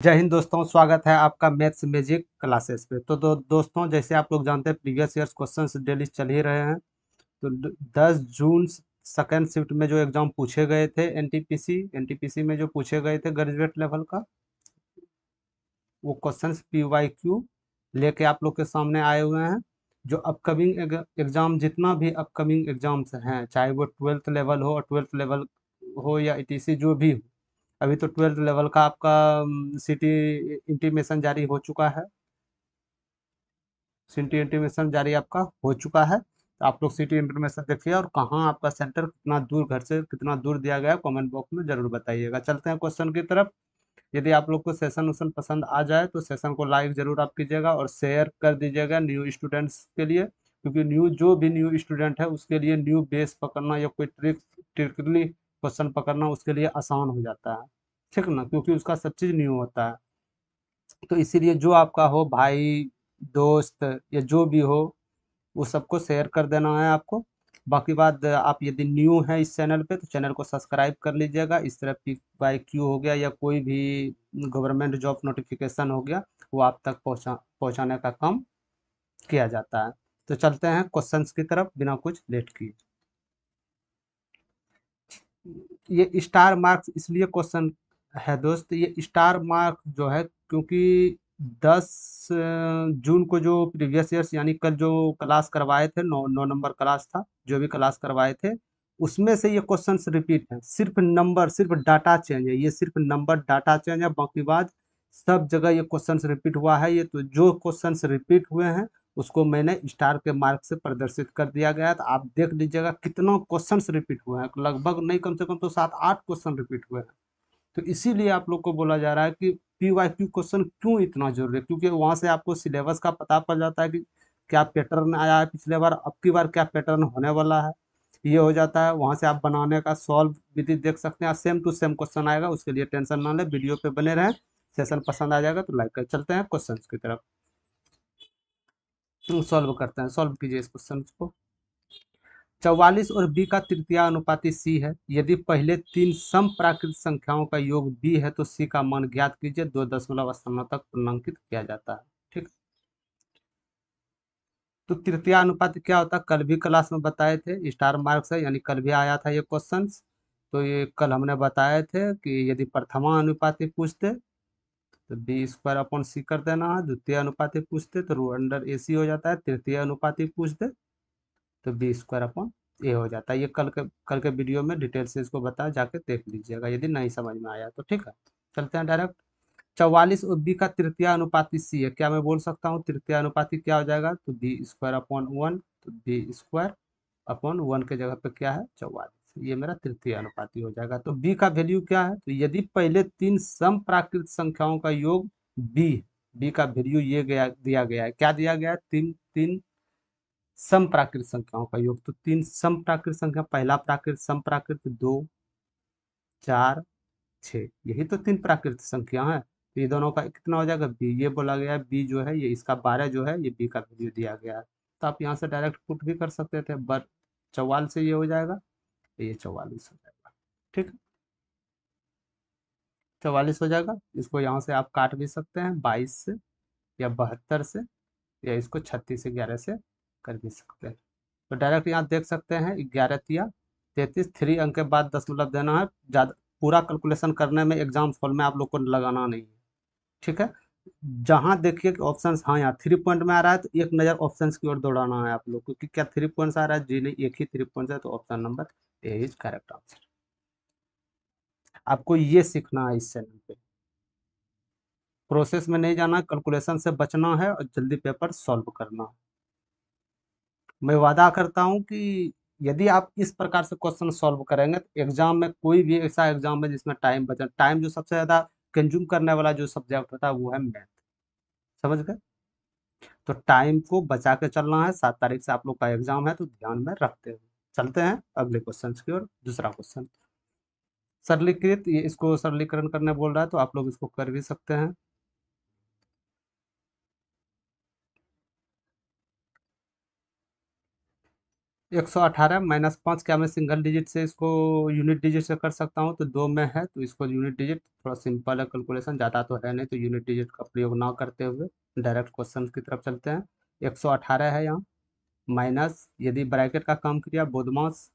जय हिंद दोस्तों, स्वागत है आपका मैथ्स मैजिक क्लासेस पे। तो दोस्तों, जैसे आप लोग जानते हैं प्रीवियस ईयर्स क्वेश्चंस डेली चल ही रहे हैं। तो 10 जून सेकेंड शिफ्ट में जो एग्जाम पूछे गए थे एनटीपीसी में जो पूछे गए थे ग्रेजुएट लेवल का, वो क्वेश्चंस पीवाईक्यू लेके आप लोग के सामने आए हुए हैं। जो अपकमिंग एग्जाम, जितना भी अपकमिंग एग्जाम्स हैं, चाहे वो 12th लेवल हो और 12th लेवल हो या ईटीसी जो भी हो। अभी तो 12th लेवल का आपका सिटी इंटीमेशन जारी हो चुका है। सिटी इंटीमेशन जारी आपका हो चुका है, तो आप लोग सिटी इंटीमेशन देखिए और कहाँ आपका सेंटर कितना दूर, घर से कितना दूर दिया गया है, कमेंट बॉक्स में जरूर बताइएगा। चलते हैं क्वेश्चन की तरफ। यदि आप लोग को सेशन उशन पसंद आ जाए तो सेशन को लाइक जरूर आप कीजिएगा और शेयर कर दीजिएगा न्यू स्टूडेंट्स के लिए, क्योंकि जो भी न्यू स्टूडेंट है उसके लिए न्यू बेस पकड़ना या कोई ट्रिकली क्वेश्चन पकड़ना उसके लिए आसान हो जाता है। ठीक ना, क्योंकि उसका सब चीज़ न्यू होता है। तो इसीलिए जो आपका हो भाई, दोस्त या जो भी हो, वो सबको शेयर कर देना है आपको। बाकी बात, आप यदि न्यू हैं इस चैनल पे तो चैनल को सब्सक्राइब कर लीजिएगा। इस तरह पी बाई क्यू हो गया या कोई भी गवर्नमेंट जॉब नोटिफिकेशन हो गया, वो आप तक पहुंचाने का काम किया जाता है। तो चलते हैं क्वेश्चंस की तरफ बिना कुछ लेट किए। ये स्टार मार्क्स इसलिए क्वेश्चन है दोस्त, ये स्टार मार्क जो है क्योंकि 10 जून को जो प्रीवियस ईयर्स यानी कल जो क्लास करवाए थे, 9 नंबर क्लास था, जो भी क्लास करवाए थे उसमें से ये क्वेश्चंस रिपीट है। सिर्फ नंबर, सिर्फ डाटा चेंज है, ये सिर्फ नंबर डाटा चेंज है। बाकी बात सब जगह ये क्वेश्चंस रिपीट हुआ है। ये तो जो क्वेश्चंस रिपीट हुए हैं उसको मैंने स्टार के मार्क से प्रदर्शित कर दिया गया है। तो आप देख लीजिएगा कितना क्वेश्चंस रिपीट हुए हैं, लगभग नहीं कम से कम तो 7-8 क्वेश्चन रिपीट हुए हैं। तो इसीलिए आप लोग को बोला जा रहा है कि पीवाईक्यू क्वेश्चन क्यों इतना जरूरी है, क्योंकि वहां से आपको सिलेबस का पता पड़ जाता है कि क्या पैटर्न आया है पिछले बार, अब की बार क्या पैटर्न होने वाला है, ये हो जाता है। वहां से आप बनाने का सॉल्व विधि देख सकते हैं, सेम टू सेम क्वेश्चन आएगा, उसके लिए टेंशन ना ले, वीडियो पे बने रहें। सेशन पसंद आ जाएगा तो लाइक कर। चलते हैं क्वेश्चन की तरफ, सॉल्व करते हैं। सॉल्व कीजिए इस क्वेश्चन को। 44 और b का तृतीय अनुपाती c है। यदि पहले तीन सम प्राकृत संख्याओं का योग b है तो c का मान ज्ञात कीजिए। 2 दशमलव स्थानों तक पूर्णांकित किया जाता है। ठीक। तो तृतीय अनुपात क्या होता है, कल भी क्लास में बताए थे, स्टार मार्क से, यानी कल भी आया था ये क्वेश्चन। तो ये कल हमने बताए थे कि यदि प्रथमा अनुपाती पूछते तो बी स्क्वायर अपॉन सी कर देना है। द्वितीय अनुपाती पूछते तो रू अंडर ए सी हो जाता है। तृतीय अनुपाती पूछते तो बी स्क्वायर अपॉन ए हो जाता है। ये कल के वीडियो में डिटेल से इसको बताया, जाके देख लीजिएगा यदि नहीं समझ में आया तो। ठीक है, चलते हैं डायरेक्ट। 44 और बी का तृतीय अनुपाती सी है। क्या मैं बोल सकता हूँ तृतीय अनुपाती क्या हो जाएगा, तो बी स्क्वायर अपॉन 1, तो बी स्क्वायर अपॉन 1 के जगह पे क्या है 44, ये मेरा तृतीय अनुपाती हो जाएगा। तो बी का वैल्यू क्या है, तो यदि पहले तीन सम प्राकृत संख्याओं का योग बी, बी का वैल्यू ये दिया गया है, क्या दिया गया है, तीन तीन सम प्राकृत संख्याओं का योग। तो तीन सम प्राकृत संख्या, पहला प्राकृत, सम प्राकृत 2, 4, 6, यही तो तीन प्राकृत संख्या है। तो ये दोनों का कितना हो जाएगा बी, ये बोला गया है बी जो है ये इसका 12 जो है, ये बी का वैल्यू दिया गया है। तो आप यहाँ से डायरेक्ट पुट भी कर सकते थे, बट 44 से ये हो जाएगा, तो ये 44 हो जाएगा। ठीक, 44 हो जाएगा। इसको यहाँ से आप काट भी सकते हैं 22 से या 72 से, या इसको 36 से 11 से कर भी सकते हैं। तो डायरेक्ट यहाँ देख सकते हैं 11 तिया 33, 3 अंक के बाद दशमलव देना है। ज़्यादा पूरा कैलकुलेशन करने में एग्जाम हॉल में आप लोग को लगाना नहीं है। ठीक है, जहाँ देखिए कि ऑप्शन, हाँ यहाँ 3 पॉइंट में आ रहा है तो एक नज़र ऑप्शन की ओर दौड़ाना है आप लोग को कि क्या 3 पॉइंट्स आ रहा है, जी नहीं, एक ही 3 पॉइंट्स है, तो option number A is correct answer. आपको ये सीखना है इस चैनल पे, प्रोसेस में नहीं जाना, कैलकुलेशन से बचना है और जल्दी पेपर सॉल्व करना है। मैं वादा करता हूँ कि यदि आप इस प्रकार से क्वेश्चन सॉल्व करेंगे तो एग्जाम में, कोई भी ऐसा एग्जाम है जिसमें टाइम बचे, टाइम जो सबसे ज़्यादा कंज्यूम करने वाला जो सब्जेक्ट होता है वो है मैथ। समझ गए, तो टाइम को बचा के चलना है। 7 तारीख से आप लोग का एग्जाम है तो ध्यान में रखते हुए चलते हैं अगले क्वेश्चन की ओर। दूसरा क्वेश्चन सरलीकृत, ये इसको सरलीकरण करने बोल रहा है तो आप लोग इसको कर भी सकते हैं। 118 माइनस 5, क्या मैं सिंगल डिजिट से इसको यूनिट डिजिट से कर सकता हूँ? तो 2 में है तो इसको यूनिट डिजिट, थोड़ा सिंपल है कैलकुलेशन, ज़्यादा तो है नहीं, तो यूनिट डिजिट का प्रयोग ना करते हुए डायरेक्ट क्वेश्चन की तरफ चलते हैं। 118 है यहाँ, माइनस यदि ब्रैकेट का काम किया, बोधमास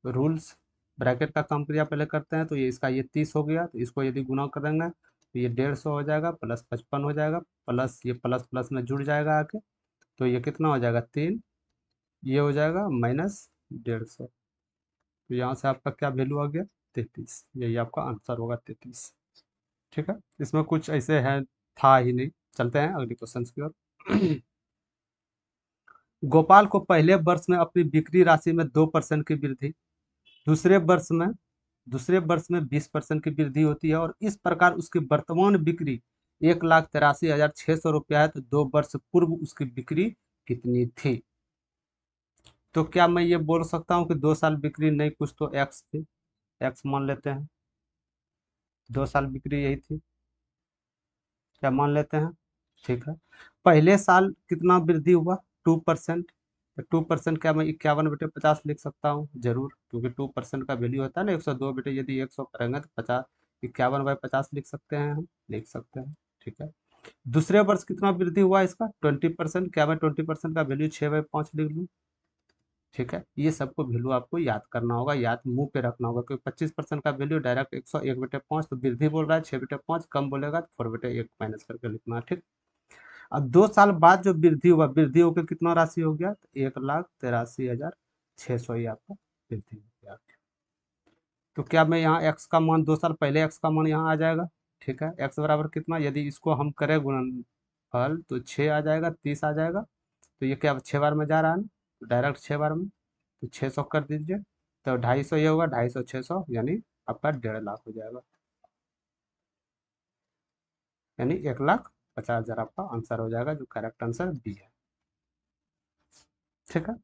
रूल्स, ब्रैकेट का काम क्रिया पहले करते हैं, तो ये इसका ये 30 हो गया, तो इसको यदि गुना करेंगे तो ये 150 हो जाएगा, प्लस 55 हो जाएगा, प्लस ये प्लस प्लस में जुड़ जाएगा आके, तो ये कितना हो जाएगा 3, ये हो जाएगा माइनस 150। तो यहाँ से आपका क्या वैल्यू आ गया? 33, यही आपका आंसर होगा 33। ठीक है, इसमें कुछ ऐसे है था ही नहीं। चलते हैं अगले क्वेश्चन की ओर। गोपाल को पहले वर्ष में अपनी बिक्री राशि में 2% की वृद्धि, दूसरे वर्ष में दूसरे वर्ष में 20% की वृद्धि होती है, और इस प्रकार उसकी वर्तमान बिक्री 1,83,600 रुपया है, तो 2 वर्ष पूर्व उसकी बिक्री कितनी थी? तो क्या मैं ये बोल सकता हूँ कि 2 साल बिक्री नहीं, कुछ तो एक्स थी, एक्स मान लेते हैं, 2 साल बिक्री यही थी, क्या मान लेते हैं? ठीक है, पहले साल कितना वृद्धि हुआ? 2%। 2% क्या मैं 51/50 लिख सकता हूँ? जरूर, क्योंकि 2% का वैल्यू होता है ना 102 बेटे, यदि 100 करेंगे तो 50, 51/50 लिख सकते हैं, हम लिख सकते हैं। ठीक है, दूसरे वर्ष कितना वृद्धि हुआ इसका? 20%, क्या मैं 20% का वैल्यू 6/5 लिख लूँ? ठीक है, ये सबको वैल्यू आपको याद करना होगा, याद मुंह पे रखना होगा, क्योंकि 25% का वैल्यू डायरेक्ट 101/5, तो वृद्धि बोल रहा है 6/5, कम बोलेगा तो 4/1 माइनस करके लिखना। ठीक, अब 2 साल बाद जो वृद्धि हुआ, वृद्धि होकर कितना राशि हो गया? तो 1,83,600 ही आपका वृद्धि हो गया। तो क्या मैं यहाँ एक्स का मान, 2 साल पहले एक्स का मान यहाँ आ जाएगा? ठीक है, एक्स बराबर कितना, यदि इसको हम करें गुणनफल तो 6 आ जाएगा, 30 आ जाएगा, तो ये क्या 6 बार में जा रहा है ना, तो डायरेक्ट 6 बार में, तो 600 कर दीजिए, तो 250 ये होगा, 250 600 यानी आपका 1.5 लाख हो जाएगा, यानी 1,50,000 आपका आंसर हो जाएगा, जो करेक्ट आंसर बी है। ठीक है,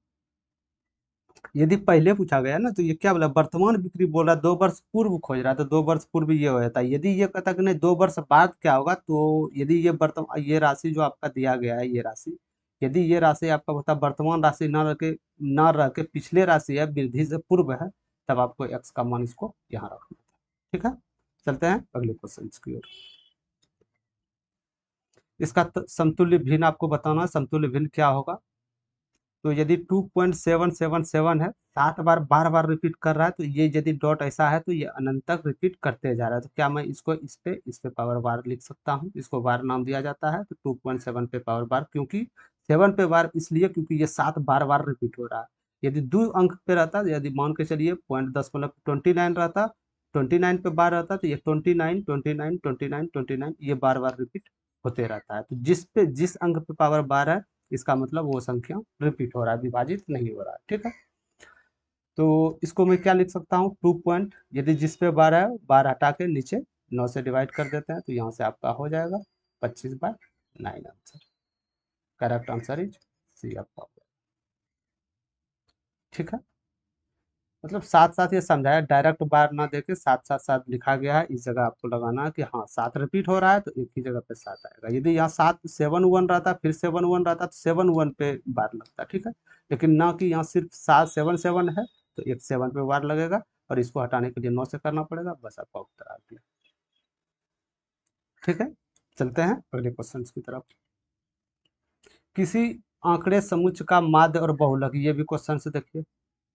यदि पहले पूछा गया ना, तो ये क्या बोला, वर्तमान बिक्री बोल रहा है, 2 वर्ष पूर्व खोज रहा है, तो 2 वर्ष पूर्व ये हो जाता है। यदि ये कहता कि नहीं 2 वर्ष बाद क्या होगा, तो यदि ये वर्तमान, ये राशि जो आपका दिया गया है, ये राशि, यदि ये राशि आपका होता वर्तमान राशि न रह के पिछले राशि है, वृद्धि से पूर्व है, तब आपको एक्स का मान इसको यहाँ रखना था। ठीक है, चलते हैं अगले क्वेश्चन की ओर। इसका समतुल्य भिन्न आपको बताना है, समतुल्य भिन्न क्या होगा? तो यदि 2.777 है, 7 बार बार बार रिपीट कर रहा है, तो ये यदि डॉट ऐसा है तो ये अनंत तक रिपीट करते जा रहा है, तो क्या मैं इसको इस पे पावर बार लिख सकता हूँ? इसको बार नाम दिया जाता है, तो 2.7 पे पावर बार, क्योंकि 7 पे बार इसलिए क्योंकि ये 7 बार बार रिपीट हो रहा है। यदि 2 अंक पे रहता, यदि मान के चलिए 0.10 29 रहता, 29 पे बार रहता, तो ये 29 29 29 29 ये बार बार रिपीट होते रहता है। तो जिस अंक पे पावर बार है, इसका मतलब वो संख्या रिपीट हो रहा है, विभाजित नहीं हो रहा है। ठीक है, तो इसको मैं क्या लिख सकता हूँ? 2 पॉइंट, यदि जिस पे बार है, बार हटा के नीचे 9 से डिवाइड कर देते हैं, तो यहाँ से आपका हो जाएगा 25/9 answer. Correct answer is C आपका। ठीक है, मतलब साथ साथ ये समझाया, डायरेक्ट बार ना देके साथ साथ साथ लिखा गया है, इस जगह आपको लगाना है कि हाँ 7 रिपीट हो रहा है, तो एक ही जगह पे 7 आएगा। यदि यहाँ 7 7 1 रहता, फिर 7 1 रहता, तो 7 1 पे बार लगता। ठीक है, लेकिन ना कि यहाँ सिर्फ 7 7 7 है, तो एक 7 पे बार लगेगा, और इसको हटाने के लिए 9 से करना पड़ेगा, बस आपका उत्तर आ गया। ठीक है, चलते हैं अगले क्वेश्चन की तरफ। किसी आंकड़े समुच्चय का माध्य और बहुलक, ये भी क्वेश्चन से देखिए,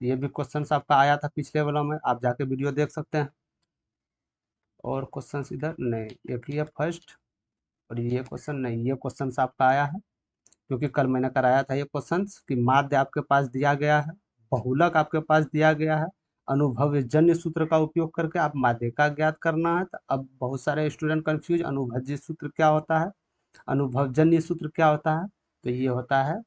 ये भी क्वेश्चन आपका आया था पिछले वाला में, आप जाके वीडियो देख सकते हैं। और क्वेश्चन इधर नहीं, एक ही है फर्स्ट, और ये क्वेश्चन नहीं, ये क्वेश्चन आपका आया है, क्योंकि कल मैंने कराया था ये क्वेश्चन कि माध्य आपके पास दिया गया है, बहुलक आपके पास दिया गया है, अनुभवजन्य सूत्र का उपयोग करके आप माध्य का ज्ञात करना है। तो अब बहुत सारे स्टूडेंट कंफ्यूज, अनुभवजन्य सूत्र क्या होता है, अनुभवजन्य सूत्र क्या होता है? तो ये होता है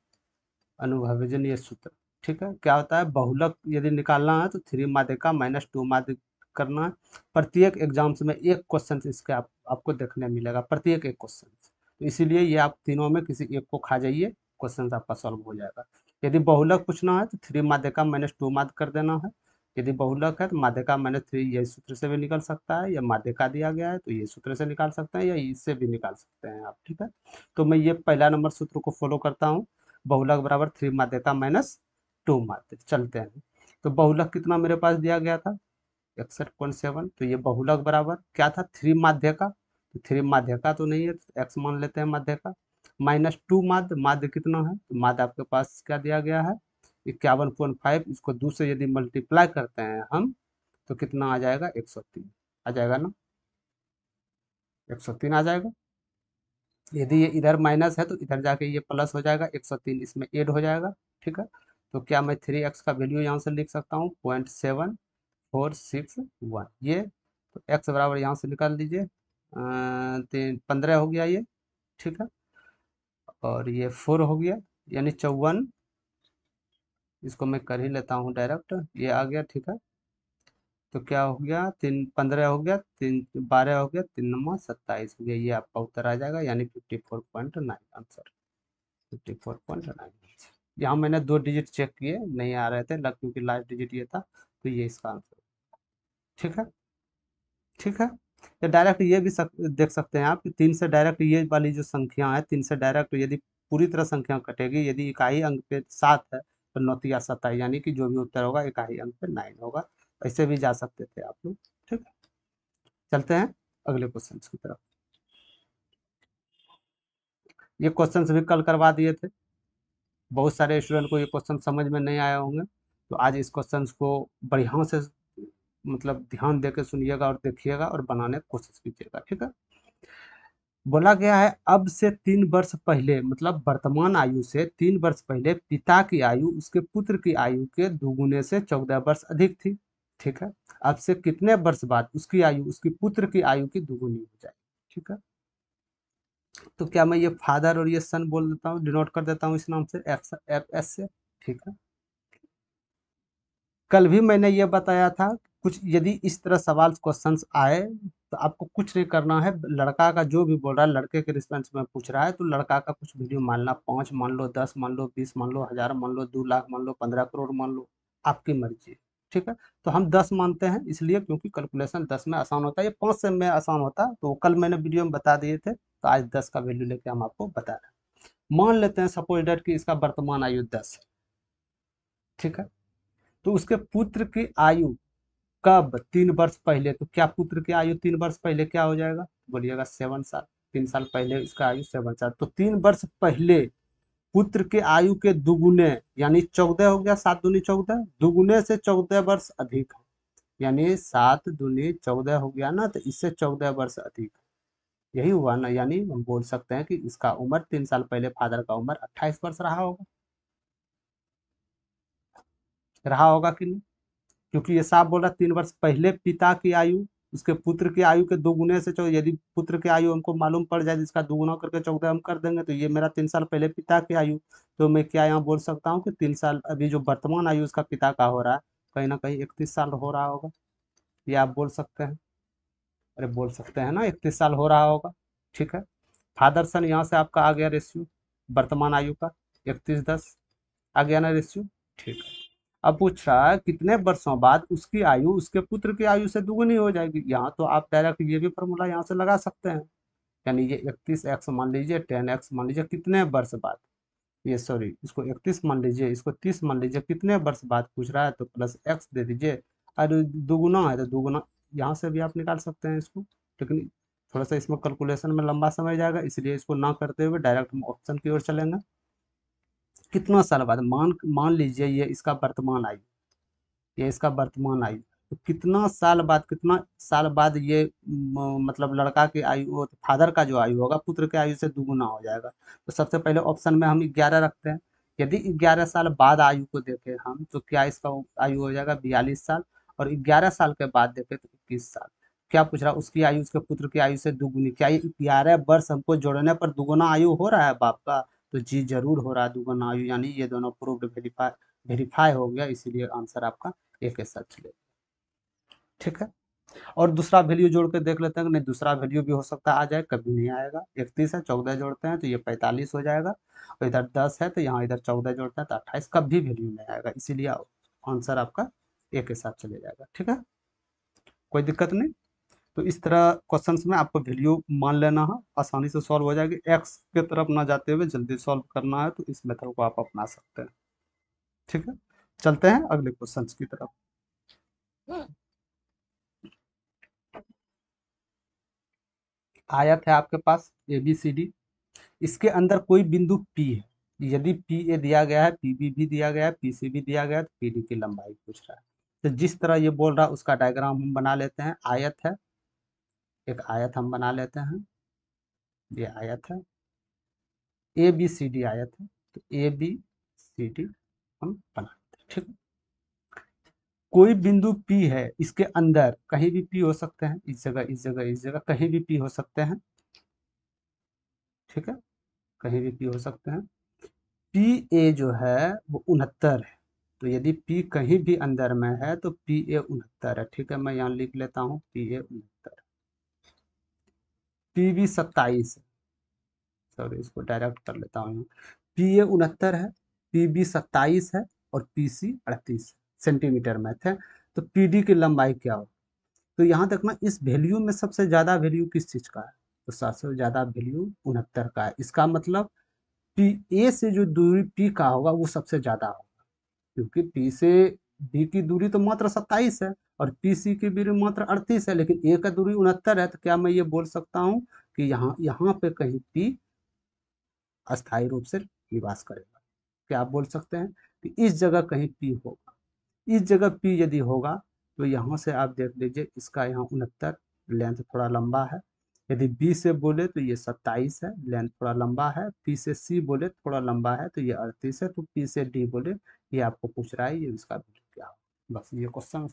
अनुभवजन्य सूत्र। ठीक है, क्या होता है, बहुलक यदि निकालना है तो 3 माध्य का -2 माध्य करना है। प्रत्येक एग्जाम्स में एक क्वेश्चन इसके आपको देखने मिलेगा, प्रत्येक एक क्वेश्चन, तो इसीलिए ये आप तीनों में किसी एक को खा जाइए, क्वेश्चन आपका सॉल्व हो जाएगा। यदि बहुलक पूछना है तो 3 माध्य का -2 माध्य कर देना है। यदि बहुलक है तो माध्य का -3 ये सूत्र से भी निकल सकता है, या माध्य का दिया गया है तो ये सूत्र से निकाल सकते हैं, या इससे भी निकाल सकते हैं आप। ठीक है, तो मैं ये पहला नंबर सूत्र को फॉलो करता हूँ, बहुलक बराबर 3 माध्यका माइनस टू माध्य। चलते हैं, तो बहुलक कितना मेरे पास दिया गया था 61.7, तो ये बहुलक बराबर क्या था 3 माध्य का, तो 3 माध्य का तो नहीं है, तो एक्स मान लेते हैं माध्य का, माइनस 2 माध्य, माध्य कितना है, तो माध्य आपके पास क्या दिया गया है 51.5, इसको 2 से यदि मल्टीप्लाई करते हैं हम तो कितना आ जाएगा 103 आ जाएगा ना, 103 आ जाएगा। यदि ये इधर माइनस है तो इधर जाके ये प्लस हो जाएगा, 103 इसमें ऐड हो जाएगा। ठीक है, तो क्या मैं 3x का वैल्यू यहाँ से लिख सकता हूँ 0.7461 ये, तो x बराबर यहाँ से निकाल दीजिए 15 हो गया ये। ठीक है, और ये 4 हो गया यानी 54, इसको मैं कर ही लेता हूँ डायरेक्ट, ये आ गया। ठीक है, तो क्या हो गया 3 15 हो गया, 3 12 हो गया, 3 9 27 हो गया, ये आपका उत्तर आ जाएगा यानी 54.9 आंसर 54.9। यहाँ मैंने 2 डिजिट चेक किए नहीं आ रहे थे क्योंकि लास्ट डिजिट ये था, तो ये इसका आंसर। ठीक है, ठीक है, तो डायरेक्ट ये भी देख सकते हैं आप कि 3 से डायरेक्ट ये वाली जो संख्या है 3 से डायरेक्ट यदि पूरी तरह संख्या कटेगी, यदि इकाई अंक पे 7 है तो 9 या 27 यानी कि जो भी उत्तर होगा इकाई अंक पे 9 होगा। ऐसे भी जा सकते थे आप लोग। ठीक है, चलते हैं अगले क्वेश्चन की तरफ। ये क्वेश्चन भी कल करवा दिए थे, बहुत सारे स्टूडेंट को ये क्वेश्चन समझ में नहीं आया होंगे, तो आज इस क्वेश्चन को बढ़िया से मतलब ध्यान देकर सुनिएगा और देखिएगा और बनाने की कोशिश कीजिएगा। ठीक है, बोला गया है अब से 3 वर्ष पहले, मतलब वर्तमान आयु से 3 वर्ष पहले पिता की आयु उसके पुत्र की आयु के दुगुने से 14 वर्ष अधिक थी। ठीक है, अब से कितने वर्ष बाद उसकी आयु उसकी पुत्र की आयु की दुगुनी हो जाएगी। ठीक है, तो क्या मैं ये फादर और ये सन बोल देता हूँ, डिनोट कर देता हूँ इस नाम से एफ एस से। ठीक है, कल भी मैंने ये बताया था कुछ यदि इस तरह सवाल क्वेश्चंस आए तो आपको कुछ नहीं करना है, लड़का का जो भी बोल रहा है लड़के के रिस्पेंस में पूछ रहा है तो लड़का का कुछ वीडियो मान लो 5 मान लो 10 मान लो 20 मान लो 1000 मान लो 2 लाख मान लो 15 करोड़ मान लो, आपकी मर्जी। ठीक है, तो हम 10 मानते हैं इसलिए क्योंकि कैलकुलेशन 10 में आसान होता है, ये 5 से में आसान होता है, तो कल मैंने वीडियो में बता दिए थे, तो आज 10 का वैल्यू लेके हम आपको बता रहे हैं। मान लेते हैं सपोज डेट कि इसका वर्तमान आयु 10 है। ठीक है, तो उसके पुत्र की आयु कब 3 वर्ष पहले, तो क्या पुत्र की आयु 3 वर्ष पहले क्या हो जाएगा, बोलिएगा 7 साल, 3 साल पहले इसका आयु 7 साल, तो 3 वर्ष पहले पुत्र के आयु के दुगुने यानी 14 हो गया, 7 दूनी 14, दुगुने से 14 वर्ष अधिक है, यानी 7 दूनी 14 हो गया ना, तो इससे 14 वर्ष अधिक है। यही हुआ ना, यानी हम बोल सकते हैं कि इसका उम्र 3 साल पहले फादर का उम्र 28 वर्ष रहा होगा, रहा होगा कि नहीं, क्योंकि ये साफ बोल रहा 3 वर्ष पहले पिता की आयु उसके पुत्र की आयु के दोगुने से यदि पुत्र की आयु हमको मालूम पड़ जाए इसका दोगुना करके 14 हम कर देंगे, तो ये मेरा 3 साल पहले पिता की आयु, तो मैं क्या यहाँ बोल सकता हूँ कि 3 साल अभी जो वर्तमान आयु उसका पिता का हो रहा है कहीं ना कहीं 31 साल हो रहा होगा, ये आप बोल सकते हैं। अरे बोल सकते हैं ना 31 साल हो रहा होगा। ठीक है, फादर सन यहाँ से आपका आ गया रेशियो वर्तमान आयु का 31:10 आ गया ना रेशियो। ठीक है, अब पूछ रहा है कितने वर्षों बाद उसकी आयु उसके पुत्र की आयु से दुगुनी हो जाएगी, यहाँ तो आप डायरेक्ट ये भी फॉर्मूला यहाँ से लगा सकते हैं, यानी ये 31x मान लीजिए 10x मान लीजिए कितने वर्ष बाद, ये सॉरी इसको 31 मान लीजिए इसको 30 मान लीजिए, कितने वर्ष बाद पूछ रहा है तो प्लस x दे दीजिए, और दुगुना है तो दुगुना यहाँ से भी आप निकाल सकते हैं इसको, लेकिन थोड़ा सा इसमें कैलकुलेशन में लंबा समय जाएगा इसलिए इसको ना करते हुए डायरेक्ट हम ऑप्शन की ओर चलेंगे। कितना साल बाद, मान मान लीजिए ये इसका वर्तमान आयु, ये इसका वर्तमान आयु, तो कितना साल बाद, कितना साल बाद ये मतलब लड़का की आयु फादर का जो आयु होगा पुत्र के आयु से दुगुना हो जाएगा, तो सबसे पहले ऑप्शन में हम 11 रखते हैं, यदि 11 साल बाद आयु को देखें हम तो क्या इसका आयु हो जाएगा 42 साल, और 11 साल के बाद देखें तो 21 साल। क्या पूछ रहा उसकी आयु उसके पुत्र की आयु से दुगुनी, क्या ये 11 वर्ष हमको जोड़ने पर दुगुना आयु हो रहा है बाप का, तो जी जरूर हो रहा है दुगुना आयु, यानी ये दोनों प्रूव्ड वेरीफाई हो गया, इसीलिए आंसर आपका एक के साथ चलेगा। ठीक है, और दूसरा वैल्यू जोड़ के देख लेते हैं, नहीं दूसरा वैल्यू भी हो सकता है आ जाए, कभी नहीं आएगा, 31 है 14 जोड़ते हैं तो ये 45 हो जाएगा, और इधर 10 है तो यहाँ इधर 14 जोड़ते हैं तो 28, कभी वैल्यू नहीं आएगा, इसीलिए आंसर आपका एक के साथ चले जाएगा। ठीक है, कोई दिक्कत नहीं, तो इस तरह क्वेश्चंस में आपको वैल्यू मान लेना है, आसानी से सॉल्व हो जाएगी, एक्स के तरफ ना जाते हुए जल्दी सॉल्व करना है तो इस मेथड को आप अपना सकते हैं। ठीक है, चलते हैं अगले क्वेश्चन की तरफ। आयत है आपके पास ABCD, इसके अंदर कोई बिंदु P है। यदि PA दिया गया है, PB भी दिया गया है, PC भी दिया गया है, तो PD की लंबाई पूछ रहा है। तो जिस तरह ये बोल रहा है उसका डायग्राम हम बना लेते हैं। आयत है, एक आयत हम बना लेते हैं। ये आयत है, ABCD आयत है, तो ABCD हम बना लेते हैं। ठीक है, कोई बिंदु P है, इसके अंदर कहीं भी P हो सकते हैं, इस जगह, इस जगह, इस जगह, कहीं भी P हो सकते हैं। ठीक है, कहीं भी P हो सकते हैं। PA जो है वो 69 है। तो यदि P कहीं भी अंदर में है तो PA 69 है। ठीक है, मैं यहाँ लिख लेता हूँ PA 69। PB 27 है, सॉरी इसको डायरेक्ट कर लेता हूँ। PA 69 है, PB 27 है और PC 38 सेंटीमीटर में है। तो PD की लंबाई क्या हो? तो यहाँ तक ना, इस वैल्यू में सबसे ज़्यादा वैल्यू किस चीज़ का है? तो सबसे ज़्यादा वैल्यू 69 का है। इसका मतलब पी ए से जो दूरी P का होगा वो सबसे ज़्यादा होगा, क्योंकि P से B की दूरी तो मात्र 27 है और PC की दूरी मात्र 38 है, लेकिन A का दूरी 69 है। तो क्या मैं ये बोल सकता हूँ कि यहाँ यहाँ पे कहीं P अस्थायी रूप से निवास करेगा? क्या आप बोल सकते हैं कि इस जगह कहीं P होगा? इस जगह P यदि होगा तो यहाँ से आप देख लीजिए, इसका यहाँ 69, लेंथ थोड़ा लंबा है। यदि B से बोले तो ये 27 है, लेंथ थोड़ा लंबा है। P से C बोले थोड़ा लंबा है, तो ये 38 है। तो P से D बोले, ये आपको पूछ रहा है ये इसका वैल्यू क्या हो। बस ये क्वेश्चन।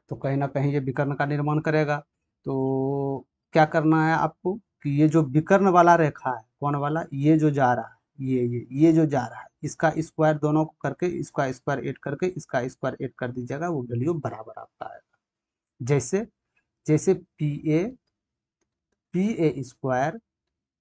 तो कहीं ना कहीं ये विकर्ण का निर्माण करेगा। तो क्या करना है आपको कि ये जो विकर्ण वाला रेखा है, कौन वाला, ये जो जा रहा है, ये जो जा रहा है, इसका स्क्वायर दोनों को करके, इसका स्क्वायर ऐड करके इसका स्क्वायर ऐड कर दीजिएगा, वो वैल्यू बराबर आपका आएगा। जैसे जैसे P A square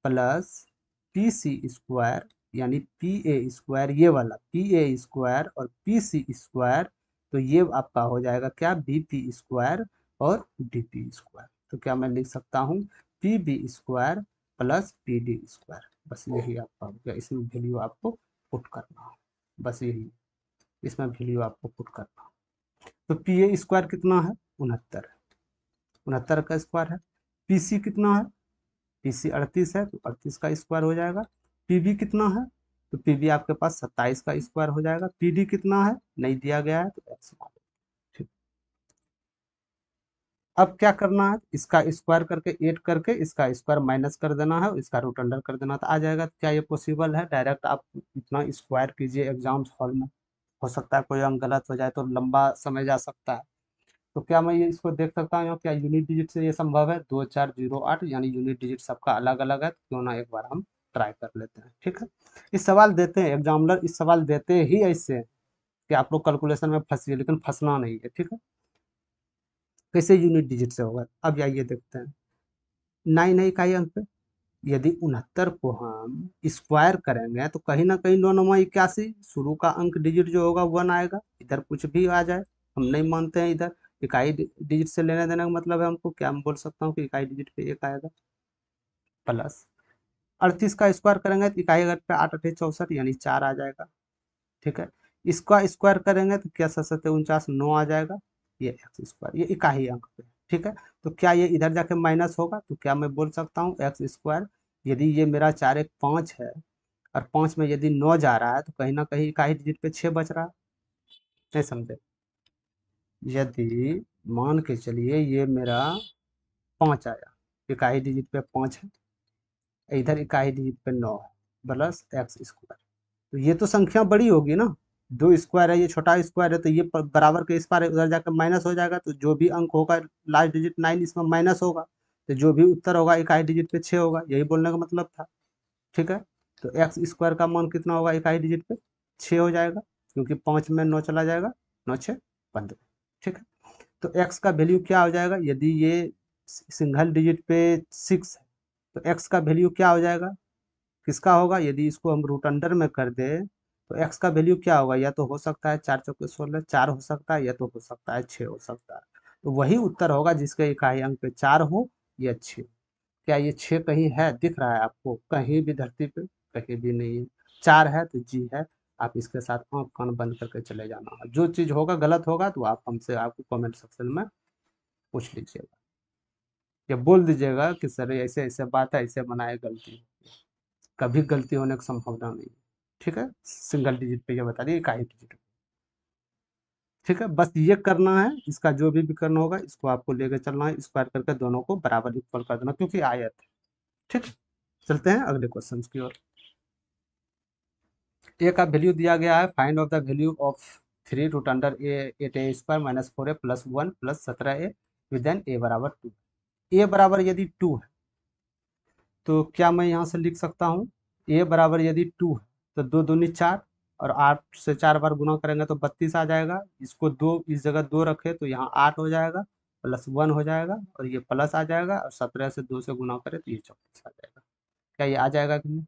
plus PC square, यानी PA स्क्वायर, ये वाला PA स्क्वायर और PC स्क्वायर, तो ये आपका हो जाएगा क्या, BP स्क्वायर और DP स्क्वायर। तो क्या मैं लिख सकता हूँ PB square plus PD square. बस यही आपका हो गया। इसमें वैल्यू आपको पुट करना है, बस यही, इसमें वैल्यू आपको पुट करना है। तो PA स्क्वायर कितना है, 69 है, 69 का स्क्वायर है। PC कितना है, PC 38 है, तो 38 का स्क्वायर हो जाएगा। PB कितना है, तो PB आपके पास 27 का स्क्वायर हो जाएगा। PD कितना है, नहीं दिया गया है, तो x मान लो। ठीक, अब क्या करना है, इसका स्क्वायर करके ऐड करके इसका स्क्वायर माइनस कर देना है और इसका रूट अंडर कर देना, तो आ जाएगा। तो क्या ये पॉसिबल है? डायरेक्ट आप इतना स्क्वायर कीजिए एग्जाम्स हॉल में, हो सकता है कोई अंक गलत हो जाए तो लंबा समय जा सकता है। तो क्या मैं ये इसको देख सकता हूँ क्या यूनिट डिजिट से ये संभव है? 2408, यानी यूनिट डिजिट सबका अलग अलग है, तो क्यों ना एक बार हम ट्राई कर लेते हैं। ठीक है, इस सवाल देते हैं एग्जामिनर, इस सवाल देते ही ऐसे हैं कि आप लोग कैलकुलेशन में फंसिए, लेकिन फंसना नहीं है। ठीक है, कैसे यूनिट डिजिट से होगा, अब आइए देखते हैं। 9 है इकाई अंक पे, यदि 69 को हम स्क्वायर करेंगे तो कहीं ना कहीं 9 9 81, शुरू का अंक डिजिट जो होगा 1 आएगा। इधर कुछ भी आ जाए, हम नहीं मानते हैं इधर। इकाई डिजिट से लेने देने का मतलब है हमको, क्या मैं बोल सकता हूँ कि इकाई डिजिट पे 1 आएगा। प्लस 38 का स्क्वायर करेंगे तो इकाई घर पे 8 8 64, यानी 4 आ जाएगा। ठीक है, इसका स्क्वायर करेंगे तो क्या 7 7 49, 9 आ जाएगा। ये एक्स स्क्वायर, ये इकाई अंक पे। ठीक है, तो क्या ये इधर जाके माइनस होगा? तो क्या मैं बोल सकता हूँ एक्स स्क्वायर, यदि ये मेरा 4 1 5 है और 5 में यदि 9 जा रहा है तो कहीं ना कहीं इकाई डिजिट पे 6 बच रहा है। नहीं समझे? यदि मान के चलिए ये मेरा 5 आया, इकाई डिजिट पे 5 है, इधर इकाई डिजिट पे 9 है, प्लस एक्स स्क्वायर, तो ये तो संख्या बड़ी होगी ना। दो स्क्वायर है, ये छोटा स्क्वायर है, तो ये बराबर के इस पार उधर जाकर माइनस हो जाएगा, तो जो भी अंक होगा लास्ट डिजिट 9, इसमें माइनस होगा, तो जो भी उत्तर होगा इकाई डिजिट पे 6 होगा, यही बोलने का मतलब था। ठीक है, तो एक्स स्क्वायर का मान कितना होगा इकाई डिजिट पे, 6 हो जाएगा, क्योंकि 5 में 9 चला जाएगा, 9 6 15। ठीक है, तो एक्स का वैल्यू क्या हो जाएगा, यदि ये सिंगल डिजिट पे 6 है तो एक्स का वैल्यू क्या हो जाएगा, किसका होगा? यदि इसको हम रूट अंडर में कर दे तो एक्स का वैल्यू क्या होगा? या तो हो सकता है 4 चौके 16, 4 हो सकता है, या तो हो सकता है 6 हो सकता है। तो वही उत्तर होगा जिसके इकाई अंक पे 4 हो या 6। क्या ये 6 कहीं है, दिख रहा है आपको? कहीं भी धरती पे कहीं भी नहीं है। 4 है तो जी है, आप इसके साथ आँख कान बंद करके चले जाना। जो चीज़ होगा गलत होगा तो आप हमसे आपको कमेंट सेक्शन में पूछ लीजिएगा या बोल दीजिएगा कि सर ऐसे ऐसे बात है, ऐसे बनाए गलती। कभी गलती होने की संभावना नहीं है। ठीक है, सिंगल डिजिट पे ये बता दिए, इकाई डिजिट। ठीक है, बस ये करना है। इसका जो भी करना होगा इसको आपको लेके चलना है, स्क्वायर करके दोनों को बराबर इक्वल कर देना, क्योंकि आयत है। ठीक है, चलते हैं अगले क्वेश्चन की ओर। ए का वैल्यू दिया गया है, find of the value of 3 root under A 8 A square minus 4 A plus 1 plus 17 A with N A बराबर 2। ए बराबर यदि 2 है तो क्या मैं यहाँ से लिख सकता हूँ, ए बराबर यदि 2 है तो 2 दूनी 4 और 8 से 4 बार गुना करेंगे तो 32 आ जाएगा। इसको 2 इस जगह 2 रखे तो यहाँ 8 हो जाएगा, प्लस 1 हो जाएगा और ये प्लस आ जाएगा, और 17 से 2 से गुना करें तो ये 34 आ जाएगा। क्या ये आ जाएगा कि नहीं?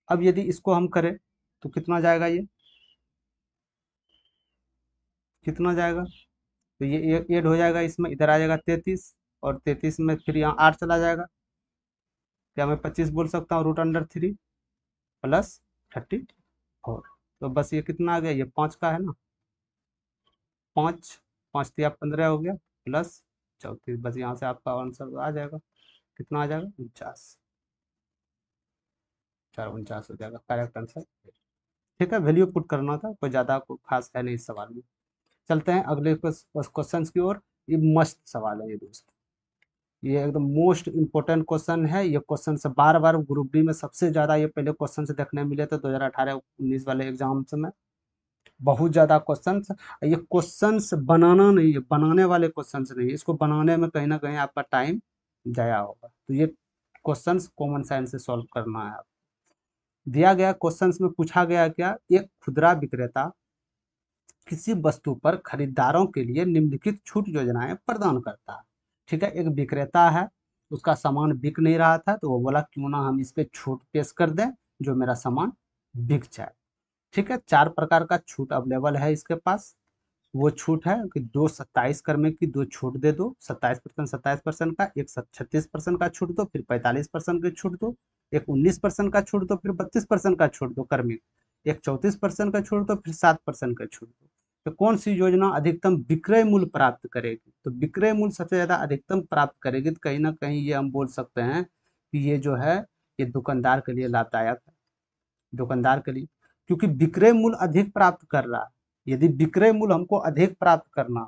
अब यदि इसको हम करें तो कितना जाएगा, ये कितना जाएगा, तो ये ऐड हो जाएगा इसमें, इधर आ जाएगा 33 और 33 में फिर यहाँ 8 चला जाएगा। क्या मैं 25 बोल सकता हूँ रूट अंडर 3 प्लस 34। तो बस ये कितना आ गया, ये 5 का है ना, 5 5 तिया 15 हो गया प्लस 34। बस यहाँ से आपका आंसर आ जाएगा, कितना आ जाएगा 49, 449 हो जाएगा करेक्ट आंसर। ठीक है, वैल्यू पुट करना था, कोई ज़्यादा कोई खास है नहीं इस सवाल में। चलते हैं अगले क्वेश्चन की ओर। ये मस्त सवाल है ये दोस्त, ये एकदम मोस्ट इंपोर्टेंट क्वेश्चन है। ये क्वेश्चन से बार बार ग्रुप डी में सबसे ज़्यादा ये पहले क्वेश्चन से देखने मिले थे 2018-19 वाले एग्जाम्स में। बहुत ज़्यादा क्वेश्चंस, ये क्वेश्चंस बनाना नहीं है, बनाने वाले क्वेश्चंस नहीं है, इसको बनाने में कहीं ना कहीं आपका टाइम जाया होगा। तो ये क्वेश्चंस कॉमन सेंस से सॉल्व करना है। आप दिया गया क्वेश्चंस में पूछा गया क्या, एक खुदरा विक्रेता किसी वस्तु पर खरीदारों के लिए निम्नलिखित छूट योजनाएं प्रदान करता है। ठीक है, एक विक्रेता है, उसका सामान बिक नहीं रहा था तो वो बोला क्यों ना हम इस पे छूट पेश कर दें जो मेरा सामान बिक जाए। ठीक है, 4 प्रकार का छूट अवेलेबल है इसके पास। वो छूट है कि 2 27 की 2 छूट दे दो, 27% का, एक 36% का छूट दो, फिर 45% की छूट दो, एक 19% का छूट दो, फिर 32% का छूट दो कर्मी, एक 34% का छूट दो, फिर 7% का छूट दो। तो कौन सी योजना अधिकतम विक्रय मूल्य प्राप्त करेगी, तो विक्रय मूल्य सबसे ज्यादा अधिकतम प्राप्त करेगी। तो कहीं ना कहीं ये हम बोल सकते हैं कि ये जो है ये दुकानदार के लिए लाभदायक है, दुकानदार के लिए, क्योंकि विक्रय मूल्य अधिक प्राप्त कर रहा है। यदि विक्रय मूल्य हमको अधिक प्राप्त करना है,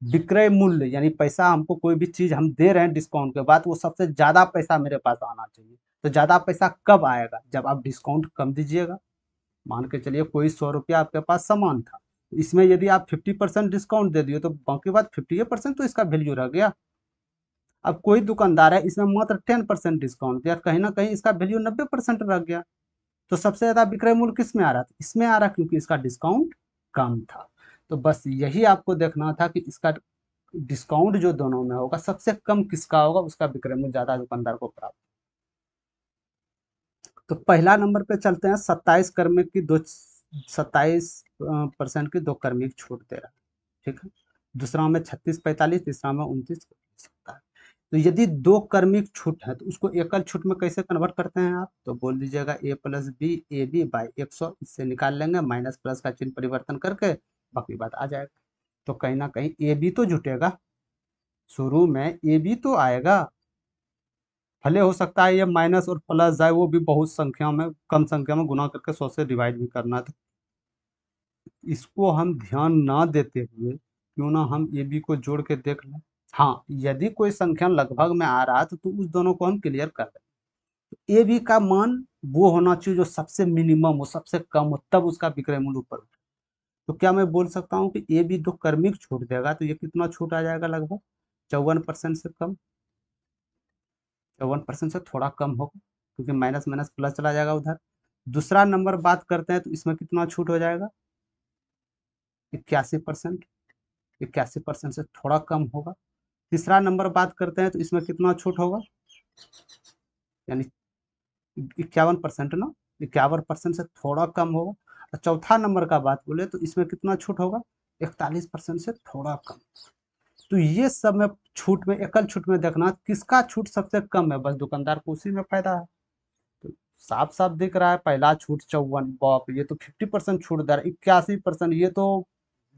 विक्रय मूल्य यानी पैसा, हमको कोई भी चीज हम दे रहे हैं डिस्काउंट के बाद, वो सबसे ज्यादा पैसा मेरे पास आना चाहिए। तो ज्यादा पैसा कब आएगा, जब आप डिस्काउंट कम दीजिएगा। मान के चलिए कोई 100 रुपया आपके पास सामान था, इसमें यदि आप 50% डिस्काउंट दे दिए तो बाकी बात 50% तो इसका वैल्यू रह गया। अब कोई दुकानदार है इसमें मात्र 10% डिस्काउंट दिया, कहीं ना कहीं इसका वैल्यू 90% रह गया। तो सबसे ज्यादा विक्रय मूल्य किस में आ रहा था, इसमें आ रहा, क्योंकि इसका डिस्काउंट कम था। तो बस यही आपको देखना था कि इसका डिस्काउंट जो दोनों में होगा सबसे कम किसका होगा, उसका विक्रय मूल्य ज्यादा दुकानदार को प्राप्त। तो पहला नंबर पे चलते हैं, 27% की 2 कर्मी की छूट दे रहा है। ठीक है, दूसरा में 36-45, तीसरा में 29 सकता है। तो यदि 2 कर्मी की छूट है तो उसको एकल छूट में कैसे कन्वर्ट करते हैं आप, तो बोल दीजिएगा a plus B A B by 100, इससे निकाल लेंगे, माइनस प्लस का चिन्ह परिवर्तन करके बाकी बात आ जाएगा। तो कहीं ना कहीं ए बी तो जुटेगा, शुरू में ए बी तो आएगा। भले हो सकता है ये माइनस और प्लस जाए, वो भी बहुत संख्या में, कम संख्या में गुना करके 100 से डिवाइड भी करना था। इसको हम ध्यान ना देते हुए क्यों ना हम ए बी को जोड़ के देख लें। हाँ, यदि कोई संख्या लगभग में आ रहा है तो उस दोनों को हम क्लियर कर दें। ए बी का मान वो होना चाहिए जो सबसे मिनिमम हो, सबसे कम हो, तब उसका विक्रय मूल्य ऊपर उठे। तो क्या मैं बोल सकता हूँ कि ए बी 2 कर्मिक छूट देगा, तो ये कितना छूट आ जाएगा, लगभग 54% से कम, 54% से थोड़ा कम होगा, क्योंकि माइनस माइनस प्लस चला जाएगा उधर। दूसरा नंबर बात करते हैं तो इसमें कितना छूट हो जाएगा, 81%, 81% से थोड़ा कम होगा। तीसरा नंबर बात करते हैं तो इसमें कितना छूट होगा, यानी 51% ना, 51% से थोड़ा कम होगा। और चौथा नंबर का बात बोले तो इसमें कितना छूट होगा, 41% से थोड़ा कम। तो ये सब में छूट में, एकल छूट में देखना किसका छूट सबसे कम है, बस दुकानदार को उसी में फायदा है। तो साफ साफ दिख रहा है, पहला छूट 54, बाप ये तो 50% छूट दे रहा है, 81%, ये तो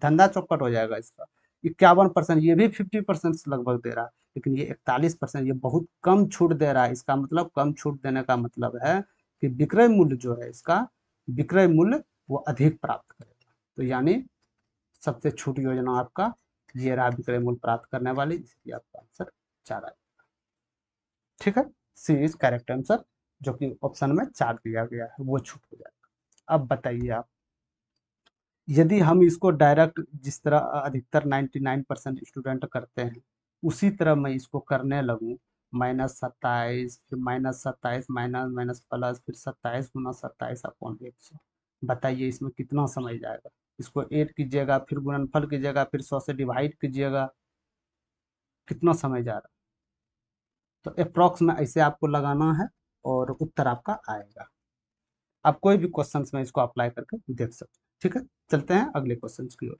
धंधा चौपट हो जाएगा इसका। 51%, ये भी 50% से लगभग दे रहा है, लेकिन ये 41%, ये बहुत कम छूट दे रहा है। इसका मतलब कम छूट देने का मतलब है कि विक्रय मूल्य जो है इसका, विक्रय मूल्य वो अधिक प्राप्त करेगा। तो यानी सबसे छोटी योजना आपका ये रहा, विक्रय मूल्य प्राप्त करने वाली, इसलिए आपका आंसर 4 आएगा। ठीक है, सी इज करेक्ट आंसर, जो कि ऑप्शन में 4 दिया गया है, वो छूट हो जाएगा। अब बताइए आप, यदि हम इसको डायरेक्ट जिस तरह अधिकतर 99% स्टूडेंट करते हैं, उसी तरह मैं इसको करने लगूं, -27, फिर -27, माइनस माइनस प्लस, फिर 27 × 27/100, बताइए इसमें कितना समय जाएगा। इसको ऐड कीजिएगा, फिर गुणनफल कीजिएगा, फिर 100 से डिवाइड कीजिएगा, कितना समय जा रहा है। तो अप्रोक्स में ऐसे आपको लगाना है और उत्तर आपका आएगा। आप कोई भी क्वेश्चन में इसको अप्लाई करके देख सकते हैं। ठीक है, चलते हैं अगले क्वेश्चन की ओर।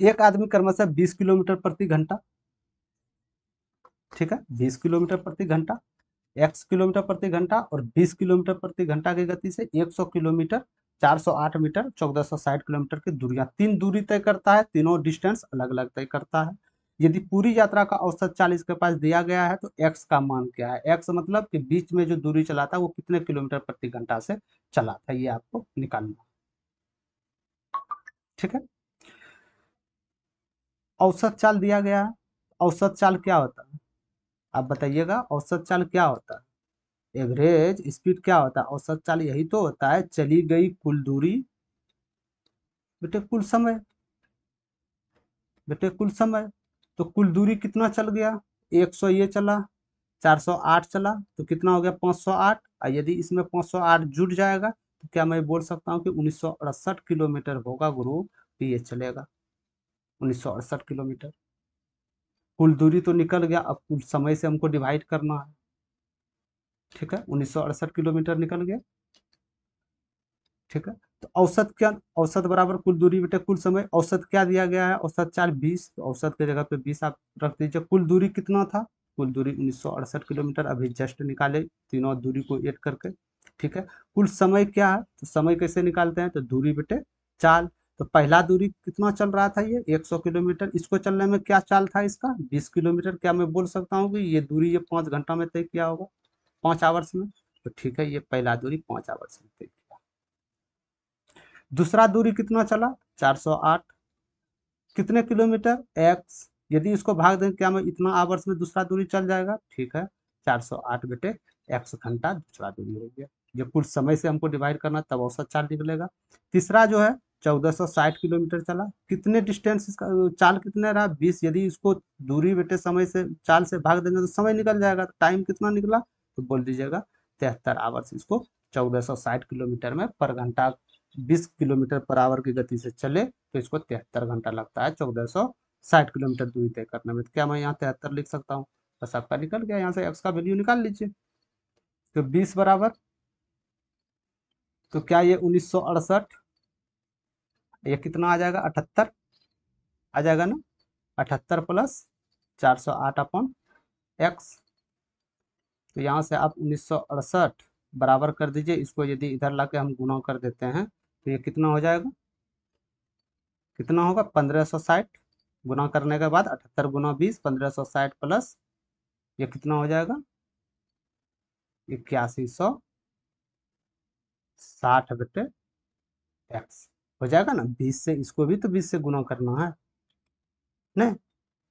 एक आदमी क्रमशः 20 किलोमीटर प्रति घंटा, ठीक है, 20 किलोमीटर प्रति घंटा, x किलोमीटर प्रति घंटा और 20 किलोमीटर प्रति घंटा की गति से 100 किलोमीटर, 408 मीटर, 1460 किलोमीटर की दूरियां, तीन दूरी तय करता है, तीनों डिस्टेंस अलग अलग तय करता है। यदि पूरी यात्रा का औसत 40 के पास दिया गया है, तो x का मान क्या है। x मतलब कि बीच में जो दूरी चला था वो कितने किलोमीटर प्रति घंटा से चला था, ये आपको निकालना। ठीक है, औसत चाल दिया गया है। औसत चाल क्या होता है, आप बताइएगा, औसत चाल क्या होता है। एवरेज स्पीड क्या होता है, औसत चाल यही तो होता है, चली गई कुल दूरी, बेटे कुल समय, बेटे कुल समय। तो कुल दूरी कितना चल गया, 100 ये चला, 408 चला, तो कितना हो गया 508। और यदि इसमें 508 जुड़ जाएगा तो क्या मैं बोल सकता हूँ कि 1968 किलोमीटर होगा गुरु, तो ये चलेगा 1968 किलोमीटर। कुल दूरी तो निकल गया, अब कुल समय से हमको डिवाइड करना है। ठीक है, 1968 किलोमीटर निकल गया। ठीक है, तो औसत क्या, औसत बराबर कुल दूरी बेटे कुल समय, औसत क्या दिया गया है, औसत चाल 20, तो औसत की जगह पे 20 आप रख दीजिए। कुल दूरी कितना था, कुल दूरी 1968 किलोमीटर, अभी जस्ट निकाले तीनों दूरी को ऐड करके। ठीक है, कुल समय क्या है, तो समय कैसे निकालते हैं, तो दूरी बेटे चाल। तो पहला दूरी कितना चल रहा था, ये 100 किलोमीटर, इसको चलने में क्या चाल था इसका 20 किलोमीटर। क्या मैं बोल सकता हूँ कि ये दूरी ये 5 घंटा में तय किया होगा, 5 आवर्स में। तो ठीक है, ये पहला दूरी 5 आवर्स में तय किया। दूसरा दूरी कितना चला, 408, कितने किलोमीटर, एक्स। यदि इसको भाग दें, क्या मैं इतना आवर्स में दूसरा दूरी चल जाएगा, ठीक है, 408 बेटे एक्स घंटा दूसरा दूरी हो गया। ये कुल समय से हमको डिवाइड करना, तब औसत चाल निकलेगा। तीसरा जो है 1460 किलोमीटर चला, कितने डिस्टेंस इसका चाल कितने रहा 20, यदि इसको दूरी बेटे समय से चाल से भाग देंगे तो समय निकल जाएगा, टाइम कितना निकला, तो बोल दीजिएगा 73 आवर्स इसको 1460 किलोमीटर में पर घंटा 20 किलोमीटर पर आवर की गति से चले तो इसको 73 घंटा लगता है 1460 किलोमीटर दूरी तय करने में। तो क्या मैं यहाँ 73 लिख सकता हूँ, बस आपका निकल गया, यहाँ से एक्स का वैल्यू निकाल लीजिए। तो 20 बराबर, तो क्या ये 1968, ये कितना आ जाएगा 78 आ जाएगा ना, 78 प्लस 408/x। तो यहाँ से आप 1968 बराबर कर दीजिए, इसको यदि इधर ला के हम गुना कर देते हैं तो ये कितना हो जाएगा, कितना होगा 1560, गुना करने के बाद 78 × 20 1560 प्लस ये कितना हो जाएगा 8160/x हो जाएगा ना। 20 से इसको भी तो 20 से गुना करना है, नहीं,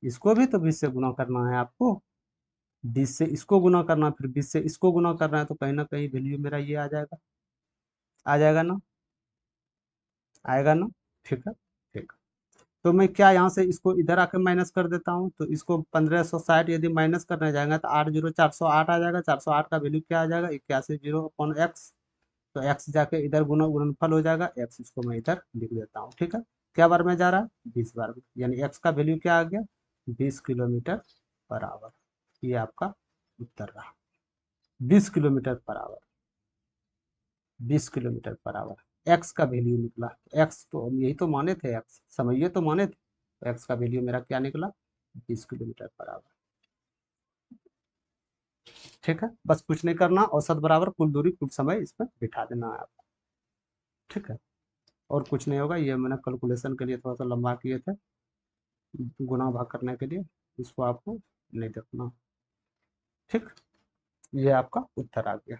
इसको भी तो 20 से गुना करना है आपको, 20 से इसको गुना करना, फिर 20 से इसको गुना करना है, तो कहीं ना कहीं वैल्यू मेरा ये आ जाएगा, आ जाएगा ना, आएगा ना। ठीक है, ठीक। तो मैं क्या यहाँ से इसको इधर आके माइनस कर देता हूँ, तो इसको 1560 यदि माइनस करने जाएंगे तो 80408 आ जाएगा, 408 का वैल्यू क्या आ जाएगा 81/0/x। तो एक्स जाके इधर गुणनफल हो जाएगा, एक्स इसको मैं इधर लिख देता हूँ। ठीक है, क्या बार में जा रहा है 20 बार में, यानी एक्स का वैल्यू क्या आ गया 20 किलोमीटर पर आवर। ये आपका उत्तर रहा, 20 kilometre per hour, 20 kilometre per hour x का वैल्यू निकला। एक्स तो हम यही तो माने थे, एक्स समझिए तो माने थे, तो एक्स का वैल्यू मेरा क्या निकला 20 किलोमीटर पर आवर। ठीक है, बस कुछ नहीं करना, औसत बराबर कुल दूरी कुल समय इस पर बिठा देना है आपको। ठीक है, और कुछ नहीं होगा, ये मैंने कैलकुलेशन के लिए थोड़ा सा लंबा किए थे, गुणा भाग करने के लिए, इसको आपको नहीं देखना। ठीक, ये आपका उत्तर आ गया।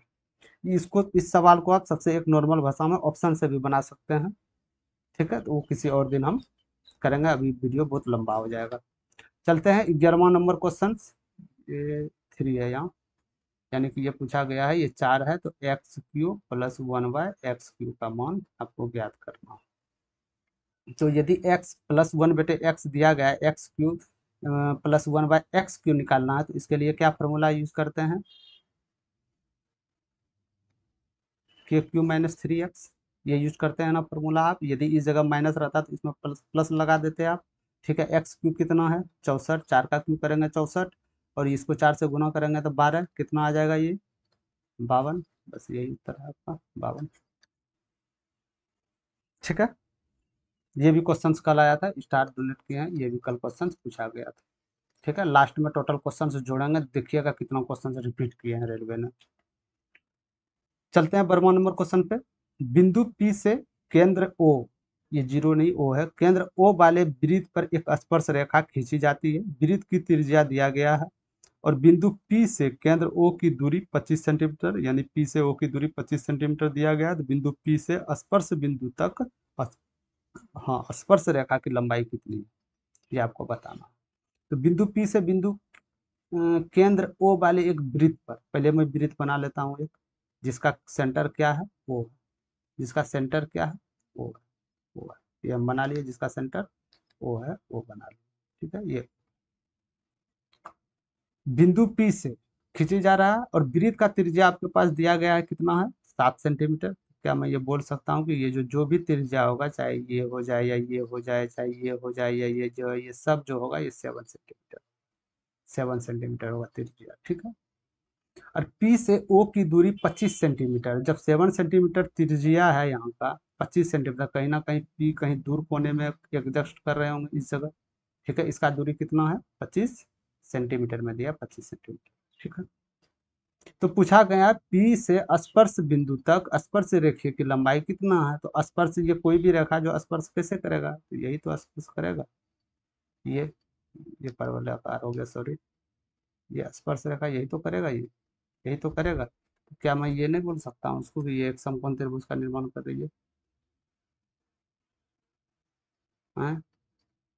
इसको, इस सवाल को आप सबसे एक नॉर्मल भाषा में ऑप्शन से भी बना सकते हैं। ठीक है, तो वो किसी और दिन हम करेंगे, अभी वीडियो बहुत लंबा हो जाएगा। चलते हैं 11वां नंबर क्वेश्चन। ये 3 है यहाँ, यानी कि ये पूछा गया है, ये 4 है, तो एक्स क्यू प्लस 1/x³ का मान आपको ज्ञात करना है। तो यदि x प्लस 1/x दिया गया है, x³ प्लस 1/x³ निकालना है, तो इसके लिए क्या फॉर्मूला यूज करते हैं, k³ - 3x, ये यूज करते हैं ना फॉर्मूला आप। यदि इस जगह माइनस रहता तो इसमें प्लस प्लस लगा देते आप। ठीक है, x³ कितना है 64, 4 का क्यूब करेंगे 64, और इसको 4 से गुना करेंगे तो 12, कितना आ जाएगा ये 52। बस यही उत्तर है आपका 52। ठीक है, ये भी क्वेश्चंस कल आया था, स्टार डोनेट किए हैं, ये भी कल क्वेश्चंस पूछा गया था। ठीक है, लास्ट में टोटल क्वेश्चंस जोड़ेंगे, देखिएगा कितना क्वेश्चंस रिपीट किए हैं रेलवे ने। चलते हैं 12वां नंबर क्वेश्चन पे। बिंदु P से केंद्र O, ये जीरो नहीं O है, केंद्र O वाले वृत्त पर एक स्पर्श रेखा खींची जाती है, वृत्त की त्रिज्या दिया गया है, और बिंदु P से केंद्र O की दूरी 25 सेंटीमीटर, यानी P से O की दूरी 25 सेंटीमीटर दिया गया है, तो बिंदु P से स्पर्श बिंदु तक हाँ स्पर्श रेखा की लंबाई कितनी है, ये आपको बताना। तो बिंदु P से बिंदु केंद्र O वाले एक वृत्त पर, पहले मैं वृत्त बना लेता हूँ एक, जिसका सेंटर क्या है O, जिसका सेंटर क्या है O है, O है, ये हम बना लिए, जिसका सेंटर O है वो बना लिया। ठीक है, ये बिंदु P से खींचे जा रहा है, और वृत्त का त्रिज्या आपके पास दिया गया है कितना है 7 सेंटीमीटर। क्या मैं ये बोल सकता हूँ कि ये जो भी त्रिज्या होगा, चाहे ये हो जाए या ये हो जाए, चाहे ये हो जाए या ये जो है, ये सब जो होगा ये 7 सेंटीमीटर, 7 सेंटीमीटर होगा त्रिज्या। ठीक है, और P से O की दूरी 25 सेंटीमीटर, जब 7 सेंटीमीटर त्रिज्या है यहाँ का, 25 सेंटीमीटर, कहीं ना कहीं P कहीं दूर कोने में एडजस्ट कर रहे होंगे इस जगह। ठीक है, इसका दूरी कितना है 25 सेंटीमीटर में दिया, 25 सेंटीमीटर। ठीक है, तो पूछा गया P से स्पर्श बिंदु तक स्पर्श रेखा की लंबाई कितना है, तो स्पर्श, ये कोई भी रेखा जो स्पर्श कैसे करेगा, तो यही तो स्पर्श करेगा, ये ये परवलयाकार हो गया, सॉरी, ये स्पर्श रेखा यही तो करेगा, ये यही तो करेगा। तो क्या मैं ये नहीं बोल सकता हूँ उसको कि ये एक समकोण त्रिभुज का निर्माण कर रही है, हैं?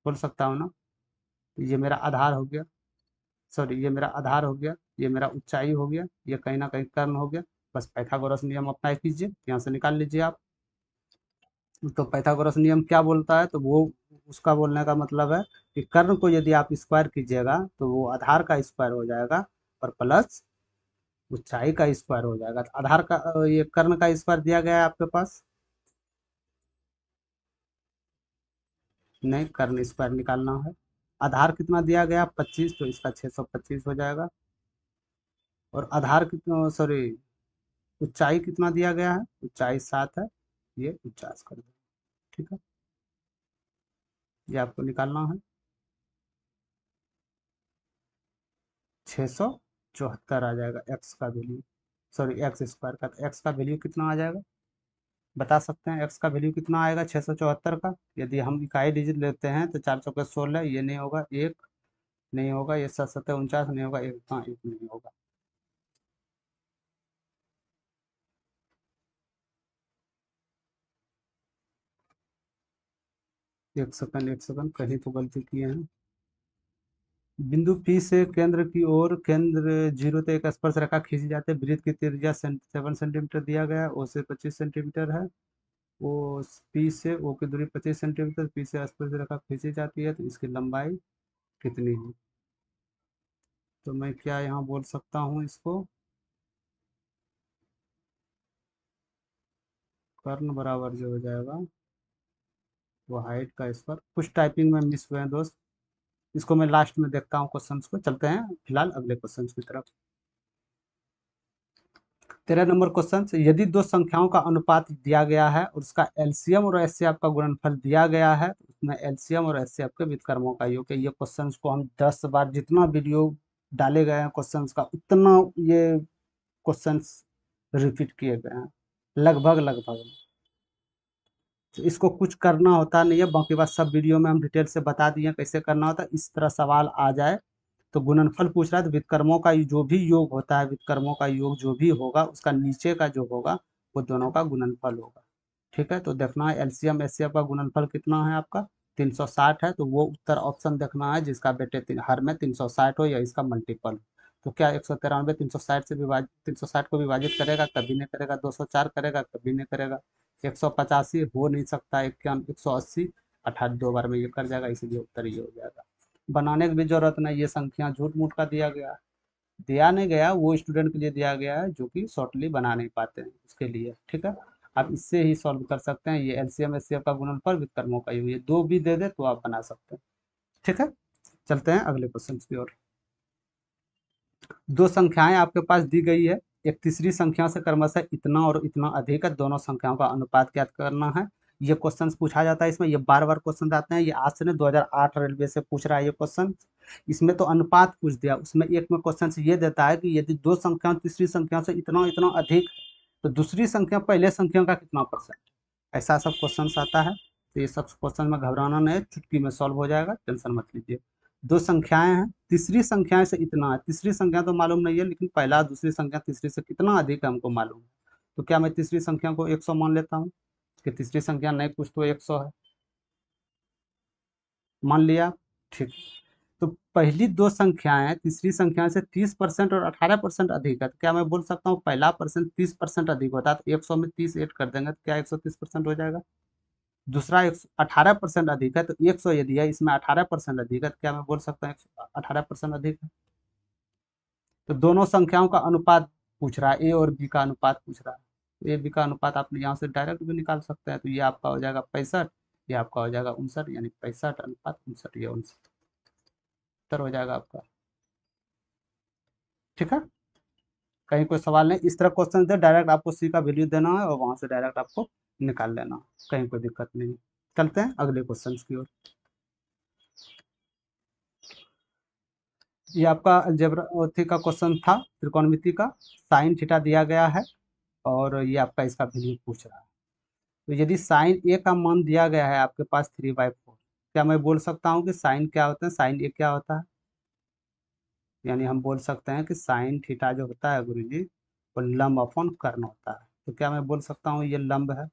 बोल सकता हूँ ना। तो ये मेरा आधार हो गया, सॉरी, ये मेरा आधार हो गया, ये मेरा ऊंचाई हो गया, ये कहीं ना कहीं कर्ण हो गया। बस पाइथागोरस नियम अप्लाई कीजिए, यहाँ से निकाल लीजिए आप। तो पाइथागोरस नियम क्या बोलता है, तो वो, उसका बोलने का मतलब है कि कर्ण को यदि आप स्क्वायर कीजिएगा तो वो आधार का स्क्वायर हो जाएगा, और प्लस ऊंचाई का स्क्वायर हो जाएगा। तो आधार का ये कर्ण का स्क्वायर दिया गया है आपके पास, नहीं, कर्ण स्क्वायर निकालना है। आधार कितना दिया गया 25, तो इसका 625 हो जाएगा, और आधार कितना, सॉरी, ऊंचाई कितना दिया गया है, ऊंचाई 7 है, ये 50 कर दो। ठीक है, ये आपको निकालना है, 674 आ जाएगा एक्स का वैल्यू, सॉरी एक्स स्क्वायर का। तो एक्स का वैल्यू कितना आ जाएगा, बता सकते हैं एक्स का वैल्यू कितना आएगा 674 का। यदि हम इकाई डिजिट लेते हैं तो 4 चौके 16, ये नहीं होगा, एक नहीं होगा, ये 7 7 49 नहीं होगा, एक, हाँ एक नहीं होगा। एक सेकंड, कहीं तो गलती किए हैं। बिंदु P से केंद्र की ओर, केंद्र 0 से एक स्पर्श रेखा खींची जाती है, वृत्त की त्रिज्या 7 सेंटीमीटर दिया गया है, O से 25 सेंटीमीटर है, ओ P से O की दूरी 25 सेंटीमीटर, P से स्पर्श रेखा खींची जाती है, तो इसकी लंबाई कितनी है। तो मैं क्या यहाँ बोल सकता हूँ इसको, कर्ण बराबर जो हो जाएगा वो हाइट का स्क्वायर, कुछ टाइपिंग में मिस हुए हैं दोस्त, इसको मैं लास्ट में देखता हूँ क्वेश्चंस को। चलते हैं फिलहाल अगले क्वेश्चंस की तरफ। 13 नंबर क्वेश्चन, यदि दो संख्याओं का अनुपात दिया गया है और उसका एलसीएम और एचसीएफ का गुणनफल दिया गया है, तो उसमें एलसीएम और एचसीएफ के व्युत्क्रमों का योग है। ये क्वेश्चन को हम 10 बार, जितना वीडियो डाले गए हैं क्वेश्चंस का उतना ये क्वेश्चंस रिपीट किए गए हैं, लगभग लगभग। तो इसको कुछ करना होता नहीं है, बाकी बात सब वीडियो में हम डिटेल से बता दिए कैसे करना होता है। इस तरह सवाल आ जाए तो गुणनफल पूछ रहा है तो व्युत्क्रमों का जो भी योग होता है, व्युत्क्रमों का योग जो भी होगा उसका नीचे का जो होगा वो दोनों का गुणनफल होगा। ठीक है, तो देखना है एलसीएम एचसीएफ का गुणनफल कितना है आपका 360 है, तो वो उत्तर ऑप्शन देखना है जिसका बेटे हर में 360 हो या इसका मल्टीपल। तो क्या 193 360 से विभाजित 360 को विभाजित करेगा? कभी नहीं करेगा। 204 करेगा? कभी नहीं करेगा। 185 हो नहीं सकता। 180 अर्थात 2 बार में ये कर जाएगा, इसलिए उत्तर ये हो जाएगा। बनाने की भी जरूरत नहीं, ये संख्या झूठ मूठ का दिया नहीं गया, वो स्टूडेंट के लिए दिया गया है जो कि शॉर्टली बना नहीं पाते हैं उसके लिए। ठीक है, आप इससे ही सॉल्व कर सकते हैं। ये एलसीएम एचसीएफ का गुणनफल व्युत्क्रमों का योग, ये दो भी दे दे तो आप बना सकते हैं। ठीक है, चलते हैं अगले क्वेश्चन की ओर। दो संख्याएं आपके पास दी गई है, एक तीसरी संख्या से क्रमशः इतना और इतना अधिक है, दोनों संख्याओं का अनुपात ज्ञात करना है। ये क्वेश्चन पूछा जाता है इसमें, ये बार बार क्वेश्चन आते हैं, ये आज से नहीं 2008 रेलवे से पूछ रहा है ये क्वेश्चन। इसमें तो अनुपात पूछ दिया, उसमें एक में क्वेश्चन ये देता है कि यदि दो संख्या तीसरी संख्या से इतना इतना अधिक है तो दूसरी संख्या पहले संख्या का कितना परसेंट, ऐसा सब क्वेश्चन आता है। तो ये सब क्वेश्चन में घबराना नहीं, चुटकी में सॉल्व हो जाएगा, टेंशन मत लीजिए। दो संख्याएं हैं, तीसरी संख्या से इतना है, तीसरी संख्या तो मालूम नहीं है लेकिन पहला दूसरी संख्या तीसरी से कितना अधिक है हमको मालूम है। तो क्या मैं तीसरी संख्या को 100 मान लेता हूँ कि तीसरी संख्या नहीं कुछ तो 100 है, मान लिया। ठीक, तो पहली दो संख्याएं तीसरी संख्या से 30% और 18% अधिक है, तो क्या मैं बोल सकता हूँ पहला परसेंट 30% अधिक होता है, तो 100 में 30 ऐड कर देंगे तो क्या 130% हो जाएगा। दूसरा 18% अधिक है, तो 100 यदि है इसमें 18% अधिक है, तो क्या मैं बोल सकता हूँ 18% अधिक है। तो दोनों संख्याओं का अनुपात पूछ रहा है, ए और बी का अनुपात पूछ रहा है। ए बी का अनुपात आप यहाँ से डायरेक्ट भी निकाल सकते हैं, तो ये आपका हो जाएगा 65, ये आपका हो जाएगा 59, यानी 65:59, ये 59 उत्तर हो जाएगा आपका। ठीक है, कहीं कोई सवाल नहीं, इस तरह क्वेश्चन दे डायरेक्ट आपको सी का वैल्यू देना है और वहां से डायरेक्ट आपको निकाल लेना, कहीं कोई दिक्कत नहीं। चलते हैं अगले क्वेश्चन की ओर। ये आपका अलजेब्रा का क्वेश्चन था, त्रिकोणमिति का। साइन थीटा दिया गया है और ये आपका इसका वैल्यू पूछ रहा है। तो यदि साइन ए का मान दिया गया है आपके पास 3/4, क्या मैं बोल सकता हूँ कि साइन क्या होता है, साइन ए क्या होता है? यानी हम बोल सकते हैं कि साइन थीटा जो होता है गुरु जी वो लंब अपॉन कर्ण होता है। तो क्या मैं बोल सकता हूँ ये लंब है,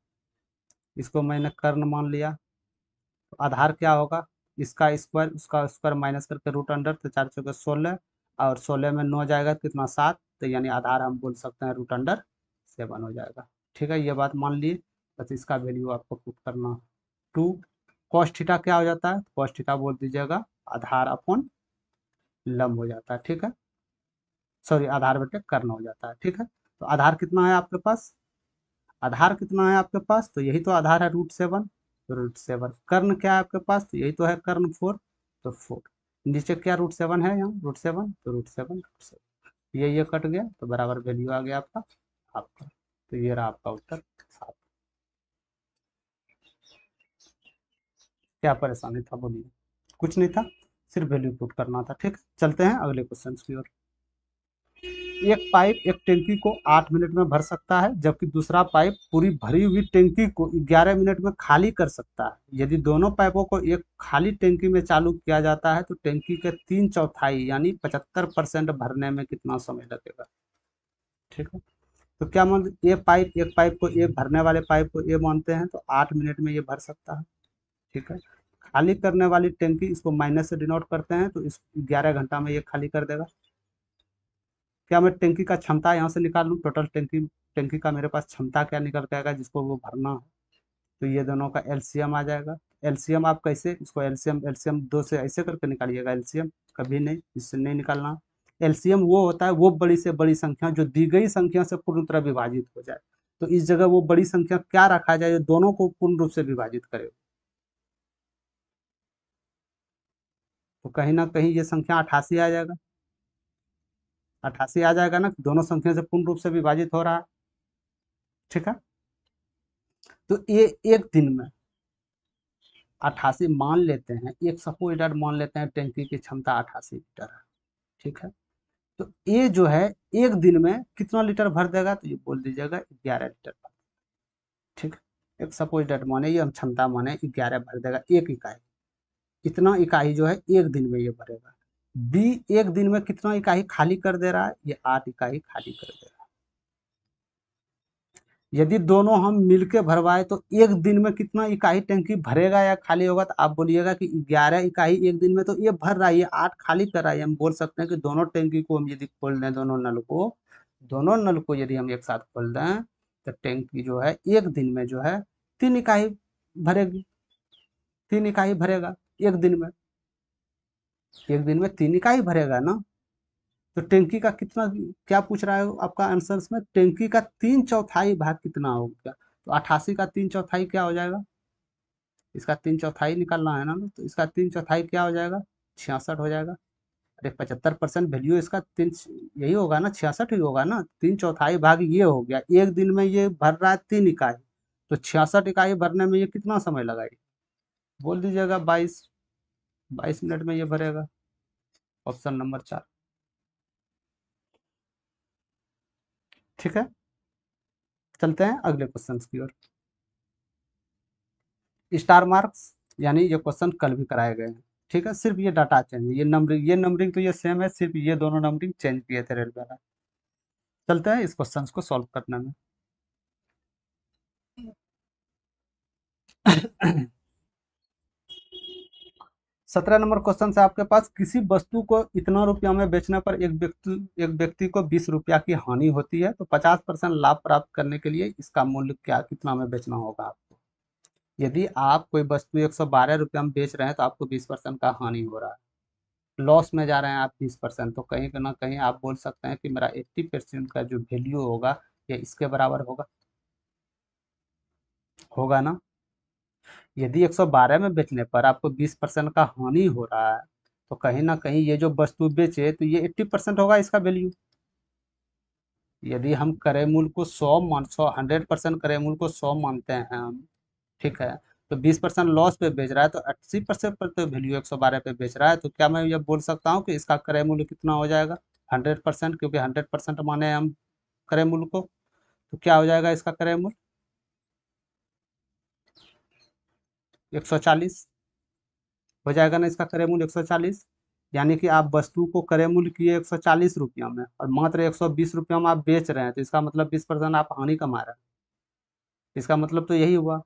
इसको मैंने कर्ण मान लिया। तो आधार क्या होगा, इसका स्क्वायर उसका स्क्वायर माइनस करके रूट अंडर, तो 4×4 = 16 और 16 में 9 जाएगा तो कितना 7, तो यानी आधार हम बोल सकते हैं रूट अंडर 7 हो जाएगा। ठीक है, ये बात मान लिए, बस इसका वैल्यू आपको पुट करना। 2 कॉस थीटा क्या हो जाता है, कॉस थीटा बोल दीजिएगा आधार अपॉन लंब हो जाता है। ठीक है, सॉरी आधार बटे कर्ण हो जाता है। ठीक है, तो आधार कितना है आपके पास, आधार कितना है आपके पास, तो यही तो आधार है √7, तो √7। कर्ण क्या है आपके पास, तो यही तो है कर्ण 4, तो 4। नीचे क्या √7 है, यहाँ √7, तो √7 ये कट गया तो बराबर वैल्यू आ गया आपका आपका। तो ये रहा आपका उत्तर 7। क्या परेशानी था बोलिए, कुछ नहीं था, सिर्फ वैल्यू पुट करना था। ठीक, चलते हैं अगले क्वेश्चन की ओर। एक पाइप एक टैंकी को 8 मिनट में भर सकता है जबकि दूसरा पाइप पूरी भरी हुई टैंकी को 11 मिनट में खाली कर सकता है। यदि दोनों पाइपों को एक खाली टैंकी में चालू किया जाता है तो टैंकी के 3/4 यानी 75% भरने में कितना समय लगेगा। ठीक है, तो क्या मान एक पाइप को ए भरने वाले पाइप को ए मानते हैं तो 8 मिनट में ये भर सकता है। ठीक है, खाली करने वाली टैंकी इसको माइनस से डिनोट करते हैं तो इस 11 घंटा में ये खाली कर देगा। क्या मैं टैंकी का क्षमता यहाँ से निकाल लूँ, टोटल टैंकी टैंकी का मेरे पास क्षमता क्या निकल के आएगा जिसको वो भरना है, तो ये दोनों का एलसीएम आ जाएगा। एलसीएम आप कैसे इसको एलसीएम एलसीएम 2 से ऐसे करके निकालिएगा, एलसीएम कभी नहीं इससे नहीं निकालना। एलसीएम वो होता है वो बड़ी से बड़ी संख्या जो दी गई संख्या से पूर्ण तरह विभाजित हो जाए, तो इस जगह वो बड़ी संख्या क्या रखा जाए जो दोनों को पूर्ण रूप से विभाजित करे, तो कहीं ना कहीं ये संख्या 88 आ जाएगा। 88 आ जाएगा ना, दोनों संख्या से पूर्ण रूप से विभाजित हो रहा है। ठीक है, तो ये एक दिन में 88 मान लेते हैं, एक सपोज मान लेते हैं टैंकी की क्षमता 88 लीटर है। ठीक है, तो ये जो है एक दिन में कितना लीटर भर देगा, तो ये बोल दीजिएगा 11 लीटर। ठीक है, एक सपोज डेट माने ये हम क्षमता माने 11 भर देगा, एक इकाई। इतना इकाई जो है एक दिन में ये भरेगा। बी एक दिन में कितना इकाई खाली कर दे रहा है, ये 8 इकाई खाली कर दे रहा है। यदि दोनों हम मिलके भरवाए तो एक दिन में कितना इकाई टंकी भरेगा या खाली होगा, तो आप बोलिएगा कि 11 इकाई एक दिन में तो ये भर रहा है, ये 8 खाली कर रहा है। हम बोल सकते हैं कि दोनों टंकी को हम यदि खोल दें, दोनों नल को यदि हम एक साथ खोल दें, तो टंकी जो है एक दिन में जो है 3 इकाई भरेगी, 3 इकाई भरेगा एक दिन में। एक दिन में 3 इकाई भरेगा ना। तो टैंकी का कितना, क्या पूछ रहा है आपका आंसर में, टैंकी का 3/4 भाग कितना हो गया, तो 88 का 3/4 क्या हो जाएगा, इसका 3/4 निकालना है ना, तो इसका 3/4 क्या हो जाएगा, 66 हो जाएगा। अरे 75% वैल्यू इसका तीन, यही होगा ना, 66 ही होगा ना। 3/4 भाग ये हो गया, एक दिन में ये भर रहा है 3 इकाई, तो 66 इकाई भरने में ये कितना समय लगाएगी, बोल दीजिएगा 22 मिनट में ये भरेगा। Option number 4। ठीक है, चलते हैं अगले क्वेश्चन की ओर। स्टार मार्क्स, यानी ये क्वेश्चन कल भी कराए गए हैं। ठीक है, सिर्फ ये डाटा चेंज, ये नंबरिंग तो ये सेम है, सिर्फ ये दोनों नंबरिंग चेंज किए थे रेलवे वाला। चलते हैं इस क्वेश्चन को सॉल्व करने में। 17 नंबर क्वेश्चन से आपके पास, किसी वस्तु को इतना रुपया में बेचने पर एक व्यक्ति को 20 रुपया की हानि होती है, तो 50% लाभ प्राप्त करने के लिए इसका मूल्य क्या कितना में बेचना होगा आपको। यदि आप कोई वस्तु 112 रुपया में बेच रहे हैं, तो आपको 20% का हानि हो रहा है, लॉस में जा रहे हैं आप 20%, तो कहीं ना कहीं आप बोल सकते हैं कि मेरा 80% का जो वैल्यू होगा ये इसके बराबर होगा, होगा ना। यदि 112 में बेचने पर आपको 20% का हानि हो रहा है, तो कहीं ना कहीं ये जो वस्तु बेचे तो ये 80% होगा इसका वैल्यू। यदि हम क्रय मूल्य को 100% क्रय मूल्य को 100 मानते हैं हम, ठीक है, तो 20% लॉस पे बेच रहा है, तो 80% पर तो वैल्यू 112 पे बेच रहा है, तो क्या मैं ये बोल सकता हूँ कि इसका क्रय मूल्य कितना हो जाएगा, 100%, क्योंकि 100% माने हम क्रय मूल्य को, तो क्या हो जाएगा इसका क्रय मूल्य 140 हो जाएगा ना, इसका क्रय मूल्य 140। यानी कि आप वस्तु को क्रय मूल्य किए 140 रुपया में और मात्र 120 रुपया में आप बेच रहे हैं, तो इसका मतलब 20% आप हानि कमा रहे हैं, इसका मतलब तो यही हुआ।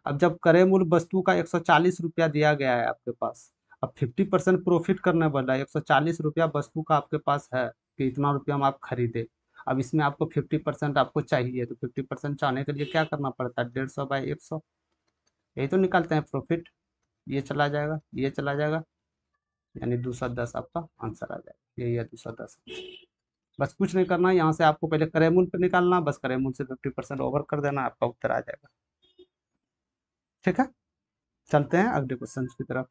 अब जब क्रय मूल्य वस्तु का 140 रुपया दिया गया है आपके पास, अब 50% प्रॉफिट करने वाला है, 140 रुपया वस्तु का आपके पास है कि इतना रुपया में आप खरीदे। अब इसमें आपको 50% आपको चाहिए, तो 50% चाहने के लिए क्या करना पड़ता है, 150/100, यही तो निकालते हैं प्रॉफिट। ये चला जाएगा, ये चला जाएगा, यानी 210 आपका आंसर आ जाएगा, यही है 210। बस कुछ नहीं करना, यहाँ से आपको पहले क्रय मूल्य पर निकालना, बस क्रय मूल्य से 50% ओवर कर देना, आपका उत्तर आ जाएगा। ठीक है, चलते हैं अगले क्वेश्चन की तरफ।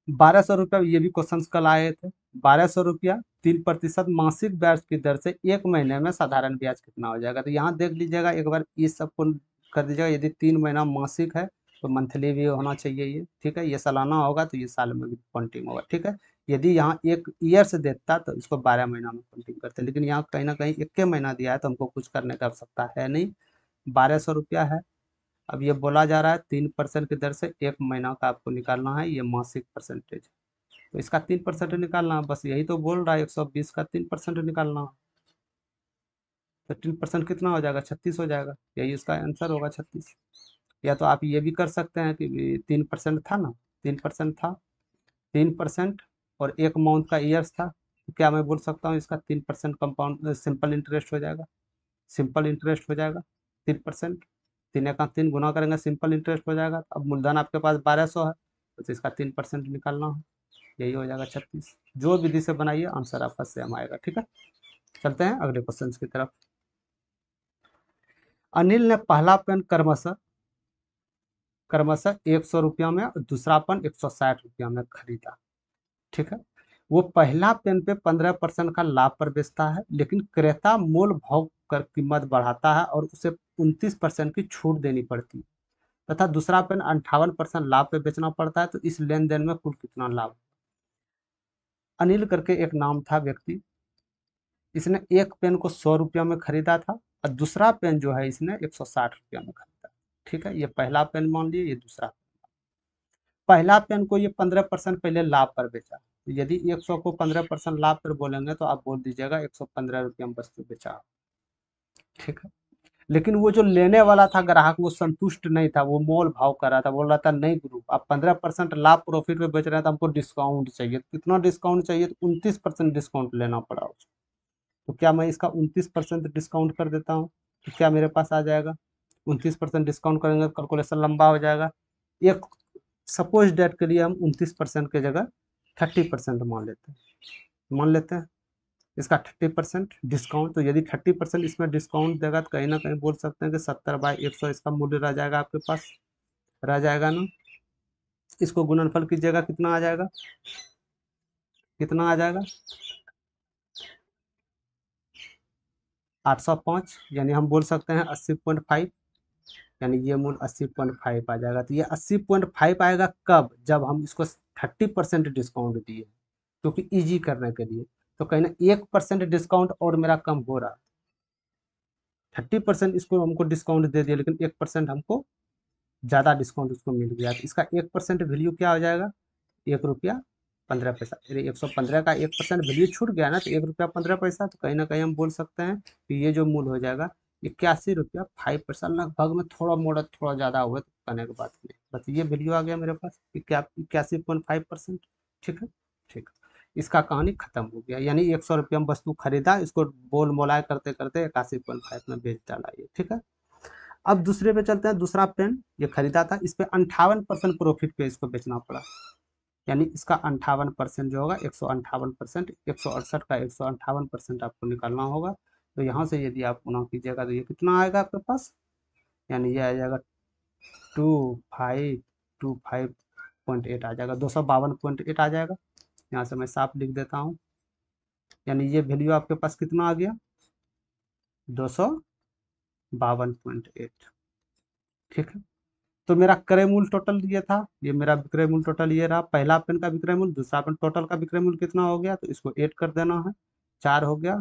1200 रुपया, ये भी क्वेश्चन कल आए थे। 1200 रुपया 3% मासिक ब्याज की दर से एक महीने में साधारण ब्याज कितना हो जाएगा, तो यहाँ देख लीजिएगा एक बार, इस सबको कर दीजिएगा। यदि 3 महीना मासिक है तो मंथली भी होना चाहिए ये, ठीक है, ये सालाना होगा तो ये साल में भी काउंटिंग होगा। ठीक है, यदि यहाँ एक ईयर से देता तो इसको 12 महीना में काउंटिंग करते, लेकिन यहाँ कहीं ना कहीं 1 महीना दिया है, तो हमको कुछ करने की आवश्यकता है नहीं। 1200 रुपया है। अब ये बोला जा रहा है 3% की दर से एक महीना का आपको निकालना है, ये मासिक परसेंटेज, तो इसका 3% निकालना है, बस यही तो बोल रहा है, 120 का 3% निकालना है, तो 3% कितना हो जाएगा, 36 हो जाएगा, यही इसका आंसर होगा 36। या तो आप ये भी कर सकते हैं कि 3% था ना, 3% था, 3% और एक मंथ का ईयर्स था, तो क्या मैं बोल सकता हूँ इसका 3% कंपाउंड सिंपल इंटरेस्ट हो जाएगा, सिंपल इंटरेस्ट हो जाएगा 3%। 3 गुना करेंगे सिंपल इंटरेस्ट हो जाएगा। अब मूलधन आपके पास 1200 है, तो इसका 3% निकालना है, यही हो जाएगा 36। जो विधि से बनाइए आंसर आपका सेम आएगा। ठीक है, चलते हैं अगले क्वेश्चन की तरफ। अनिल ने पहला पेन क्रमशः क्रमशः 100 रुपया में और दूसरा पेन 160 रुपया में खरीदा। ठीक है, वो पहला पेन पे 15% का लाभ पर बेचता है, लेकिन क्रेता मोल भाव कर कीमत बढ़ाता है और उसे 29% की छूट देनी पड़ती है, तथा दूसरा पेन 58% लाभ पे बेचना पड़ता है, तो इस लेन देन में कुल कितना लाभ। अनिल करके एक नाम था व्यक्ति, इसने एक पेन को 100 रुपया में खरीदा था और दूसरा पेन जो है इसने 160 रुपया में खरीदा। ठीक है, ये पहला पेन मान लिए, ये दूसरा। पहला पेन को ये 15% पहले लाभ पर बेचा। यदि 100 को 15% लाभ पर बोलेंगे तो आप बोल दीजिएगा 115 रुपया में वस्तु बेचा। ठीक है, लेकिन वो जो लेने वाला था ग्राहक, वो संतुष्ट नहीं था, वो मोल भाव कर रहा था, बोल रहा था नहीं गुरु, आप 15% लाभ प्रॉफिट में बेच रहे हैं तो हमको डिस्काउंट चाहिए। कितना डिस्काउंट चाहिए? तो 29% डिस्काउंट लेना पड़ा उसको। तो क्या मैं इसका 29% डिस्काउंट कर देता हूँ, तो क्या मेरे पास आ जाएगा? 29% डिस्काउंट करेंगे तो कैलकुलेशन लंबा हो जाएगा। एक सपोज डेट के लिए हम 29% की जगह 30% मान लेते हैं इसका 30% डिस्काउंट। तो यदि 30% इसमें डिस्काउंट देगा तो कहीं ना कहीं बोल सकते हैं कि 70/100 इसका मूल्य रह जाएगा आपके पास, रह जाएगा ना। इसको गुणनफल कीजिएगा, कितना आ जाएगा? कितना आ जाएगा? 805, यानी हम बोल सकते हैं 80.5, यानी ये मूल 80.5 आ जाएगा। तो ये 80.5 आएगा कब? जब हम इसको 30% डिस्काउंट दिए, क्योंकि इजी करने के लिए। तो कहीं ना 1% डिस्काउंट और मेरा कम हो रहा। 30% इसको हमको डिस्काउंट दे दिया, लेकिन 1% हमको ज़्यादा डिस्काउंट उसको मिल गया। तो इसका 1% वैल्यू क्या हो जाएगा? 1 रुपया 15 पैसा। यदि 115 का 1% वैल्यू छूट गया ना, तो 1 रुपया 15 पैसा। तो कहीं ना कहीं हम बोल सकते हैं कि ये जो मूल हो जाएगा 81 रुपया 5 पैसा। लगभग में थोड़ा मोड़ा थोड़ा ज़्यादा हुआ तो कहने की बात नहीं, बस ये वैल्यू आ गया मेरे पास 81.5%। ठीक है, ठीक। इसका कहानी खत्म हो गया, यानी 100 रुपया में वस्तु खरीदा, इसको बोल मोलाय करते करते 81.5 में बेच डाला ये। ठीक है, अब दूसरे पे चलते हैं। दूसरा पेन ये खरीदा था, इस पे 58% प्रॉफिट पे इसको बेचना पड़ा। यानी इसका 58% जो होगा 158%, 168 का 158% आपको निकालना होगा। तो यहाँ से यदि आप गुणा कीजिएगा तो ये कितना आएगा आपके पास? यानी ये आ जाएगा 2528 आ जाएगा, 252.8 आ जाएगा। यहाँ से मैं साफ लिख देता हूँ, यानी ये वैल्यू आपके पास कितना आ गया? 252.8। ठीक है, तो मेरा क्रय मूल्य टोटल ये था, ये मेरा विक्रय मूल्य टोटल ये रहा। पहला पेन का विक्रय मूल्य, दूसरा पेन टोटल का विक्रय मूल्य कितना हो गया? तो इसको ऐड कर देना है, 4 हो गया।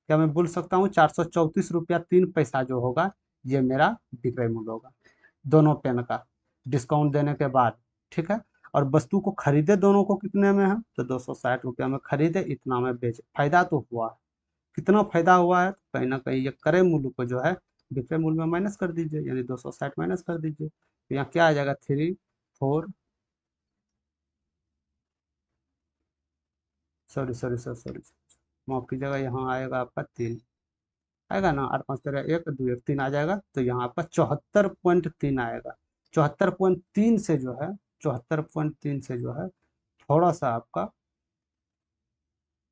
क्या मैं बोल सकता हूँ 434 रुपया 3 पैसा जो होगा ये मेरा विक्रय मूल्य होगा, दोनों पेन का डिस्काउंट देने के बाद। ठीक है, और वस्तु को खरीदे दोनों को कितने में है? तो 260 रुपया में खरीदे, इतना में बेचे। फायदा तो हुआ है। कितना फायदा हुआ है? तो कहीं ना कहीं ये क्रय मूल्य को जो है विक्रय मूल्य में माइनस कर दीजिए, यानी 260 माइनस कर दीजिए। तो यहाँ क्या आ जाएगा? 3 4, सॉरी, माफ कीजिएगा, यहाँ आएगा आपका 3 आएगा ना, 8 5 13 1 2 1 3 आ जाएगा। तो यहाँ आपका 74.3 आएगा। 74.3 से जो है, 74.3 से जो है थोड़ा सा आपका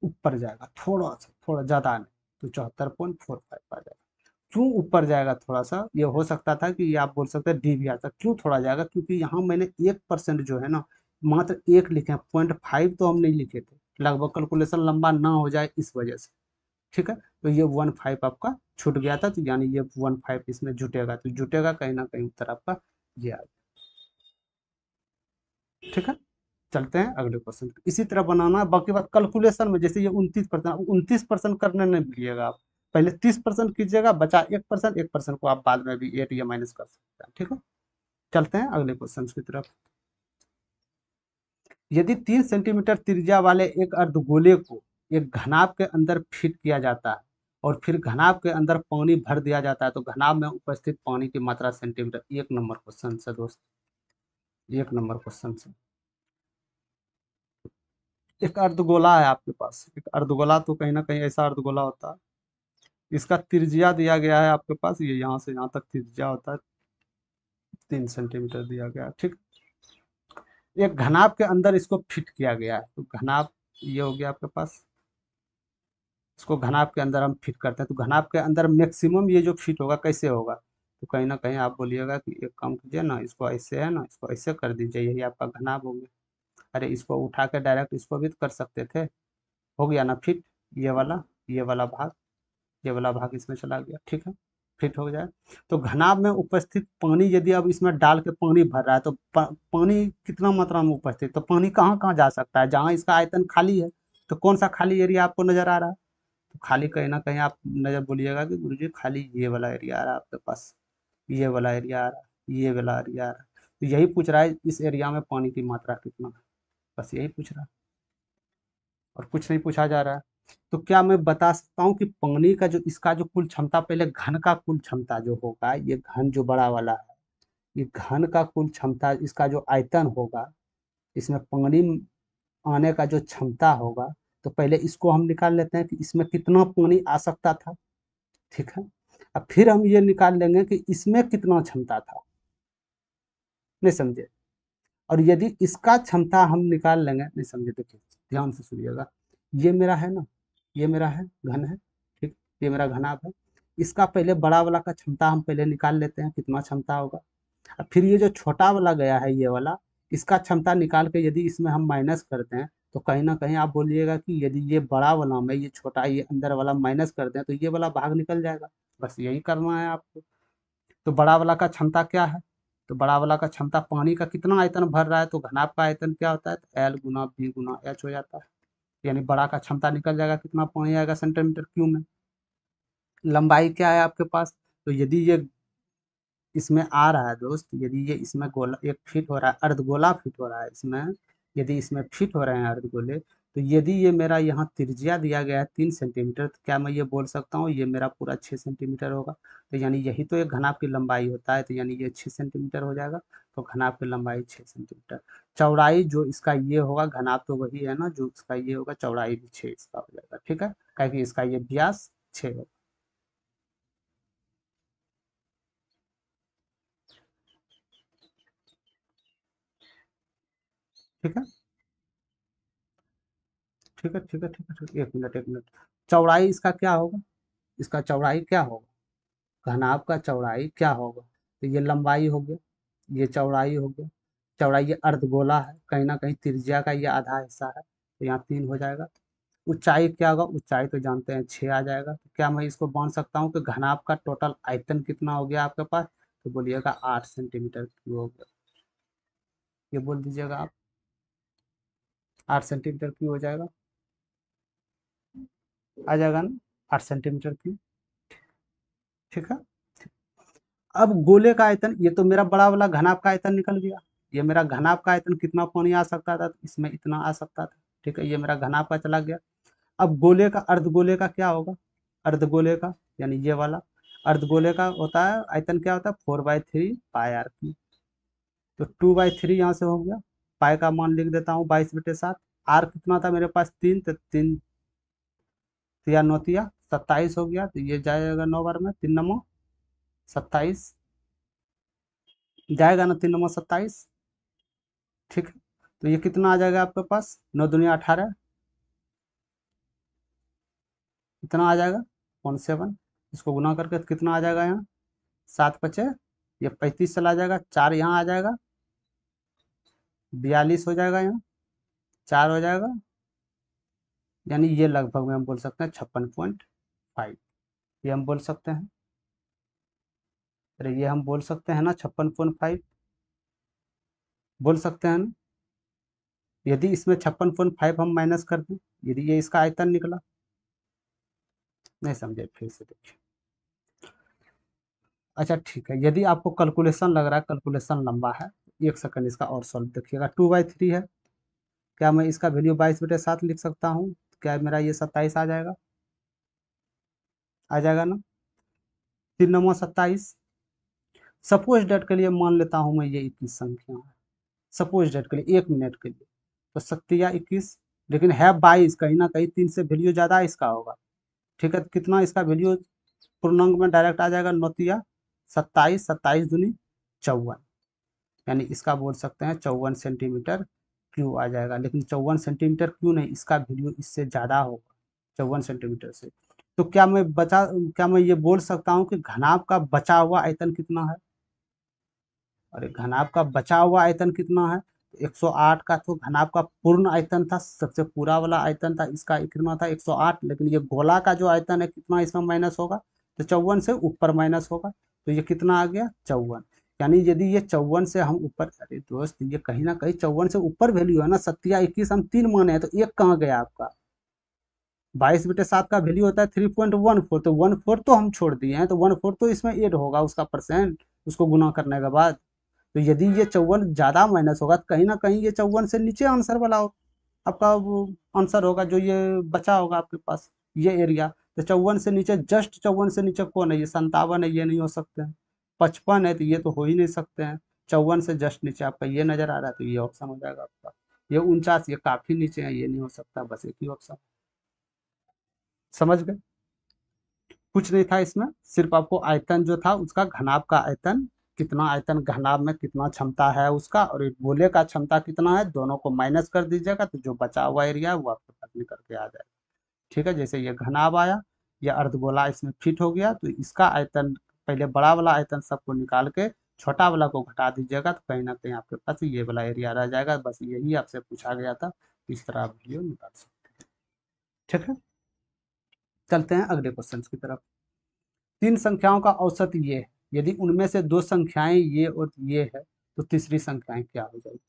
ऊपर जाएगा, थोड़ा सा, थोड़ा ज़्यादा नहीं। तो 74.45 आ जाएगा। क्यों ऊपर जाएगा थोड़ा सा? ये हो सकता था कि ये आप बोल सकते हैं डी भी आता। क्यों थोड़ा जाएगा? क्योंकि यहाँ मैंने 1% जो है ना, मात्र एक लिखे हैं, 0.5 तो हम नहीं लिखे थे, लगभग कैलकुलेशन लंबा ना हो जाए इस वजह से। ठीक है, तो ये 1.5 आपका छूट गया था, तो यानी ये 1.5 इसमें जुटेगा, तो जुटेगा कहीं ना कहीं उत्तर आपका ये आ गया। ठीक है, चलते हैं अगले क्वेश्चन। इसी तरह बनाना है, बाकी बात कैलकुलेशन में। जैसे ये 29%, 29% करने नहीं भूलिएगा आप, पहले 30% कीजिएगा, बचा 1%, 1% को आप बाद में भी एट या माइनस कर सकते हैं। ठीक है, चलते हैं अगले क्वेश्चन की तरफ। यदि 3 सेंटीमीटर त्रिज्या वाले एक अर्धगोले को एक घनाभ के अंदर फिट किया जाता है और फिर घनाभ के अंदर पानी भर दिया जाता है, तो घनाभ में उपस्थित पानी की मात्रा सेंटीमीटर। 1 नंबर क्वेश्चन से दोस्त, 1 नंबर क्वेश्चन से। एक अर्धगोला है आपके पास, एक अर्धगोला, तो कहीं ना कहीं ऐसा अर्धगोला होता है, इसका त्रिज्या दिया गया है आपके पास, ये यहाँ से यहाँ तक त्रिज्या होता है, 3 सेंटीमीटर दिया गया है। ठीक, एक घनाभ के अंदर इसको फिट किया गया है, तो घनाभ ये हो गया आपके पास। इसको घनाभ के अंदर हम फिट करते हैं, तो घनाभ के अंदर मैक्सिमम ये जो फिट होगा कैसे होगा? तो कहीं ना कहीं आप बोलिएगा कि एक काम कीजिए ना, इसको ऐसे है ना, इसको ऐसे कर दीजिए, यही आपका घनाभ हो गया। अरे इसको उठा के डायरेक्ट इसको भी तो कर सकते थे, हो गया ना फिट। ये वाला भाग, ये वाला भाग इसमें चला गया। ठीक है, फिट हो जाए। तो घनाभ में उपस्थित पानी यदि अब इसमें डाल के पानी भर रहा है तो पानी कितना मात्रा में उपस्थित, तो पानी कहाँ कहाँ जा सकता है, जहाँ इसका आयतन खाली है। तो कौन सा खाली एरिया आपको नजर आ रहा है, तो खाली कहीं ना कहीं आप नजर बोलिएगा कि गुरुजी खाली ये वाला एरिया आ रहा है आपके पास, ये वाला एरिया आ रहा है, ये वाला एरिया आ रहा है। तो यही पूछ रहा है इस एरिया में पानी की मात्रा कितना है, बस यही पूछ रहा है और कुछ नहीं पूछा जा रहा है। तो क्या मैं बता सकता हूँ कि पानी का जो इसका जो कुल क्षमता, पहले घन का कुल क्षमता जो होगा, ये घन जो बड़ा वाला है, ये घन का कुल क्षमता, इसका जो आयतन होगा, इसमें पानी आने का जो क्षमता होगा, तो पहले इसको हम निकाल लेते हैं कि इसमें कितना पानी आ सकता था। ठीक है, अब फिर हम ये निकाल लेंगे कि इसमें कितना क्षमता था, नहीं समझे। और यदि इसका क्षमता हम निकाल लेंगे, नहीं समझे, देखिए ध्यान से सुनिएगा, ये मेरा है ना, ये मेरा है घन है, ठीक, ये मेरा घनाभ है। इसका पहले बड़ा वाला का क्षमता हम पहले निकाल लेते हैं कितना क्षमता होगा। अब फिर ये जो छोटा वाला गया है ये वाला, इसका क्षमता निकाल के यदि इसमें हम माइनस करते हैं, तो कहीं ना कहीं आप बोलिएगा कि यदि ये बड़ा वाला में ये छोटा, ये अंदर वाला माइनस कर दें तो ये वाला भाग निकल जाएगा। बस यही करना है आपको। तो बड़ा वाला का क्षमता क्या है, तो बड़ा वाला का क्षमता पानी का कितना आयतन भर रहा है, तो घनाभ का आयतन क्या होता है, तो एल गुना बी गुना एच हो जाता है। यानी बड़ा का क्षमता निकल जाएगा, कितना पानी आएगा सेंटीमीटर क्यूब में। लंबाई क्या है आपके पास, तो यदि ये इसमें आ रहा है दोस्त, यदि ये इसमें गोला एक फिट हो रहा है, अर्धगोला फिट हो रहा है इसमें, यदि इसमें फिट हो रहे हैं अर्धगोले, तो यदि ये मेरा यहाँ त्रिज्या दिया गया है 3 सेंटीमीटर, तो क्या मैं ये बोल सकता हूँ ये मेरा पूरा 6 सेंटीमीटर होगा। तो यानी यही तो एक घनाभ की लंबाई होता है, तो यानी ये 6 सेंटीमीटर हो जाएगा। तो घनाभ की लंबाई 6 सेंटीमीटर। चौड़ाई जो इसका ये होगा, घनाभ तो वही है ना जो इसका ये होगा, चौड़ाई भी 6 इसका हो जाएगा। ठीक है, क्योंकि इसका ये व्यास 6 होगा। ठीक है, ठीक है, ठीक है, ठीक है, ठीक है, 1 मिनट 1 मिनट। चौड़ाई इसका क्या होगा, इसका चौड़ाई क्या होगा, घनाभ का चौड़ाई क्या होगा, तो ये लंबाई हो गया, ये चौड़ाई हो गया। चौड़ाई ये अर्धगोला है, कहीं ना कहीं त्रिज्या का ये आधा हिस्सा है, तो यहाँ 3 हो जाएगा। ऊंचाई क्या होगा, ऊंचाई तो जानते हैं 6 आ जाएगा। तो क्या मैं इसको मान सकता हूँ कि घनाभ का टोटल आयतन कितना हो गया आपके पास, तो बोलिएगा 8 सेंटीमीटर क्यूब हो गया। ये बोल दीजिएगा आप, 8 सेंटीमीटर क्यूब हो जाएगा, आ जाएगा ना, 8 सेंटीमीटर क्यूब। ठीक है, अब गोले का आयतन, ये तो मेरा बड़ा वाला घनाभ का आयतन निकल गया। ये मेरा घनाभ का आयतन कितना पानी आ सकता था, तो इसमें इतना आ सकता था। ठीक है, ये मेरा घनाभ का चला गया। अब गोले का, अर्धगोले का क्या होगा, अर्धगोले का यानी ये वाला, अर्धगोले का होता है आयतन क्या होता है, 4/3 पाई आर की। तो 2/3 यहाँ से हो गया, पाई का मान लिख देता हूँ 22/7। आर कितना था मेरे पास 3, तो 3 तिया 9 तिया 27 हो गया, तो ये जाएगा 9 बार में, 3 9 27 जाएगा ना, 3 9 27। ठीक है, तो ये कितना आ जाएगा आपके पास, 9 दूनी 18, कितना आ जाएगा 17। इसको गुना करके तो कितना आ जाएगा यहाँ, 7 5, ये 35 चला जाएगा, 4 यहाँ आ जाएगा, 42 हो जाएगा, यहाँ 4 हो जाएगा। यानी ये लगभग में हम बोल सकते हैं 56.5, ये हम बोल सकते हैं। अरे ये हम बोल सकते हैं ना, 56.5 बोल सकते हैं ना। यदि इसमें 56.5 हम माइनस कर दें, यदि ये इसका आयतन निकला, नहीं समझे, फिर से देखिए। अच्छा ठीक है, यदि आपको कैलकुलेशन लग रहा है, कैलकुलेशन लंबा है, 1 सेकंड इसका और सॉल्व देखिएगा। 2/3 है, क्या मैं इसका वैल्यू 22/7 लिख सकता हूँ, क्या मेरा ये 27 आ जाएगा, आ जाएगा ना, 3 9 27। सपोज डेट के लिए मान लेता हूँ मैं ये 21 संख्या है, सपोज डेट के लिए 1 मिनट के लिए, तो 7 या 21, लेकिन है 22, कहीं ना कहीं 3 से वैल्यू ज़्यादा इसका होगा। ठीक है, तो कितना इसका वैल्यू पूर्णांक में डायरेक्ट आ जाएगा, 9 तिया 27, 27 दूनी 54, यानी इसका बोल सकते हैं 54 सेंटीमीटर क्यू आ जाएगा। लेकिन 54 सेंटीमीटर क्यू नहीं, इसका वैल्यू इससे ज़्यादा होगा 54 सेंटीमीटर से। तो क्या मैं ये बोल सकता हूँ कि घनाभ का बचा हुआ आयतन कितना है, और घनाभ का बचा हुआ आयतन कितना है, 108 का तो घनाभ का पूर्ण आयतन था, सबसे पूरा वाला आयतन था, इसका कितना था 108, लेकिन ये गोला का जो आयतन है कितना इसमें माइनस होगा, तो 54 से ऊपर माइनस होगा, तो ये कितना आ गया 54। यानी यदि ये 54 से हम ऊपर, अरे दोस्त ये कहीं ना कहीं 54 से ऊपर वैल्यू है ना, 7 या 21 हम 3 माने हैं, तो एक कहाँ गया आपका। 22/7 का वैल्यू होता है 3.14, तो 1/4 तो हम छोड़ दिए हैं, तो 1/4 तो इसमें ऐड होगा उसका परसेंट, उसको गुना करने के बाद। तो यदि ये 54 ज्यादा माइनस होगा तो कहीं ना कहीं ये 54 से नीचे आंसर वाला आपका वो आंसर होगा, जो ये बचा होगा आपके पास ये एरिया। तो 54 से नीचे, जस्ट 54 से नीचे कौन है, ये 57 है, ये नहीं हो सकते हैं। 55 है तो ये तो हो ही नहीं सकते हैं। 54 से जस्ट नीचे आपका ये नजर आ रहा है, तो ये ऑप्शन हो जाएगा आपका। ये 49, ये काफी नीचे है, ये नहीं हो सकता, बस एक ही ऑप्शन। समझ गए। कुछ नहीं था इसमें, सिर्फ आपको आयतन जो था उसका घनाभ का आयतन कितना, आयतन घनाभ में कितना क्षमता है उसका, और एक गोले का क्षमता कितना है, दोनों को माइनस कर दीजिएगा तो जो बचा हुआ एरिया है वो आपके पास निकल के आ जाएगा। ठीक है, जैसे ये घनाभ आया, ये अर्धगोला इसमें फिट हो गया, तो इसका आयतन, पहले बड़ा वाला आयतन सबको निकाल के छोटा वाला को घटा दीजिएगा, तो कहीं ना कहीं आपके पास ये वाला एरिया रह जाएगा। बस यही आपसे पूछा गया था, इस तरह आप वीडियो निकाल सकते हैं। ठीक है, चलते हैं अगले क्वेश्चन की तरफ। तीन संख्याओं का औसत ये है, यदि उनमें से दो संख्याएं ये और ये है, तो तीसरी संख्याएं क्या हो जाएगी।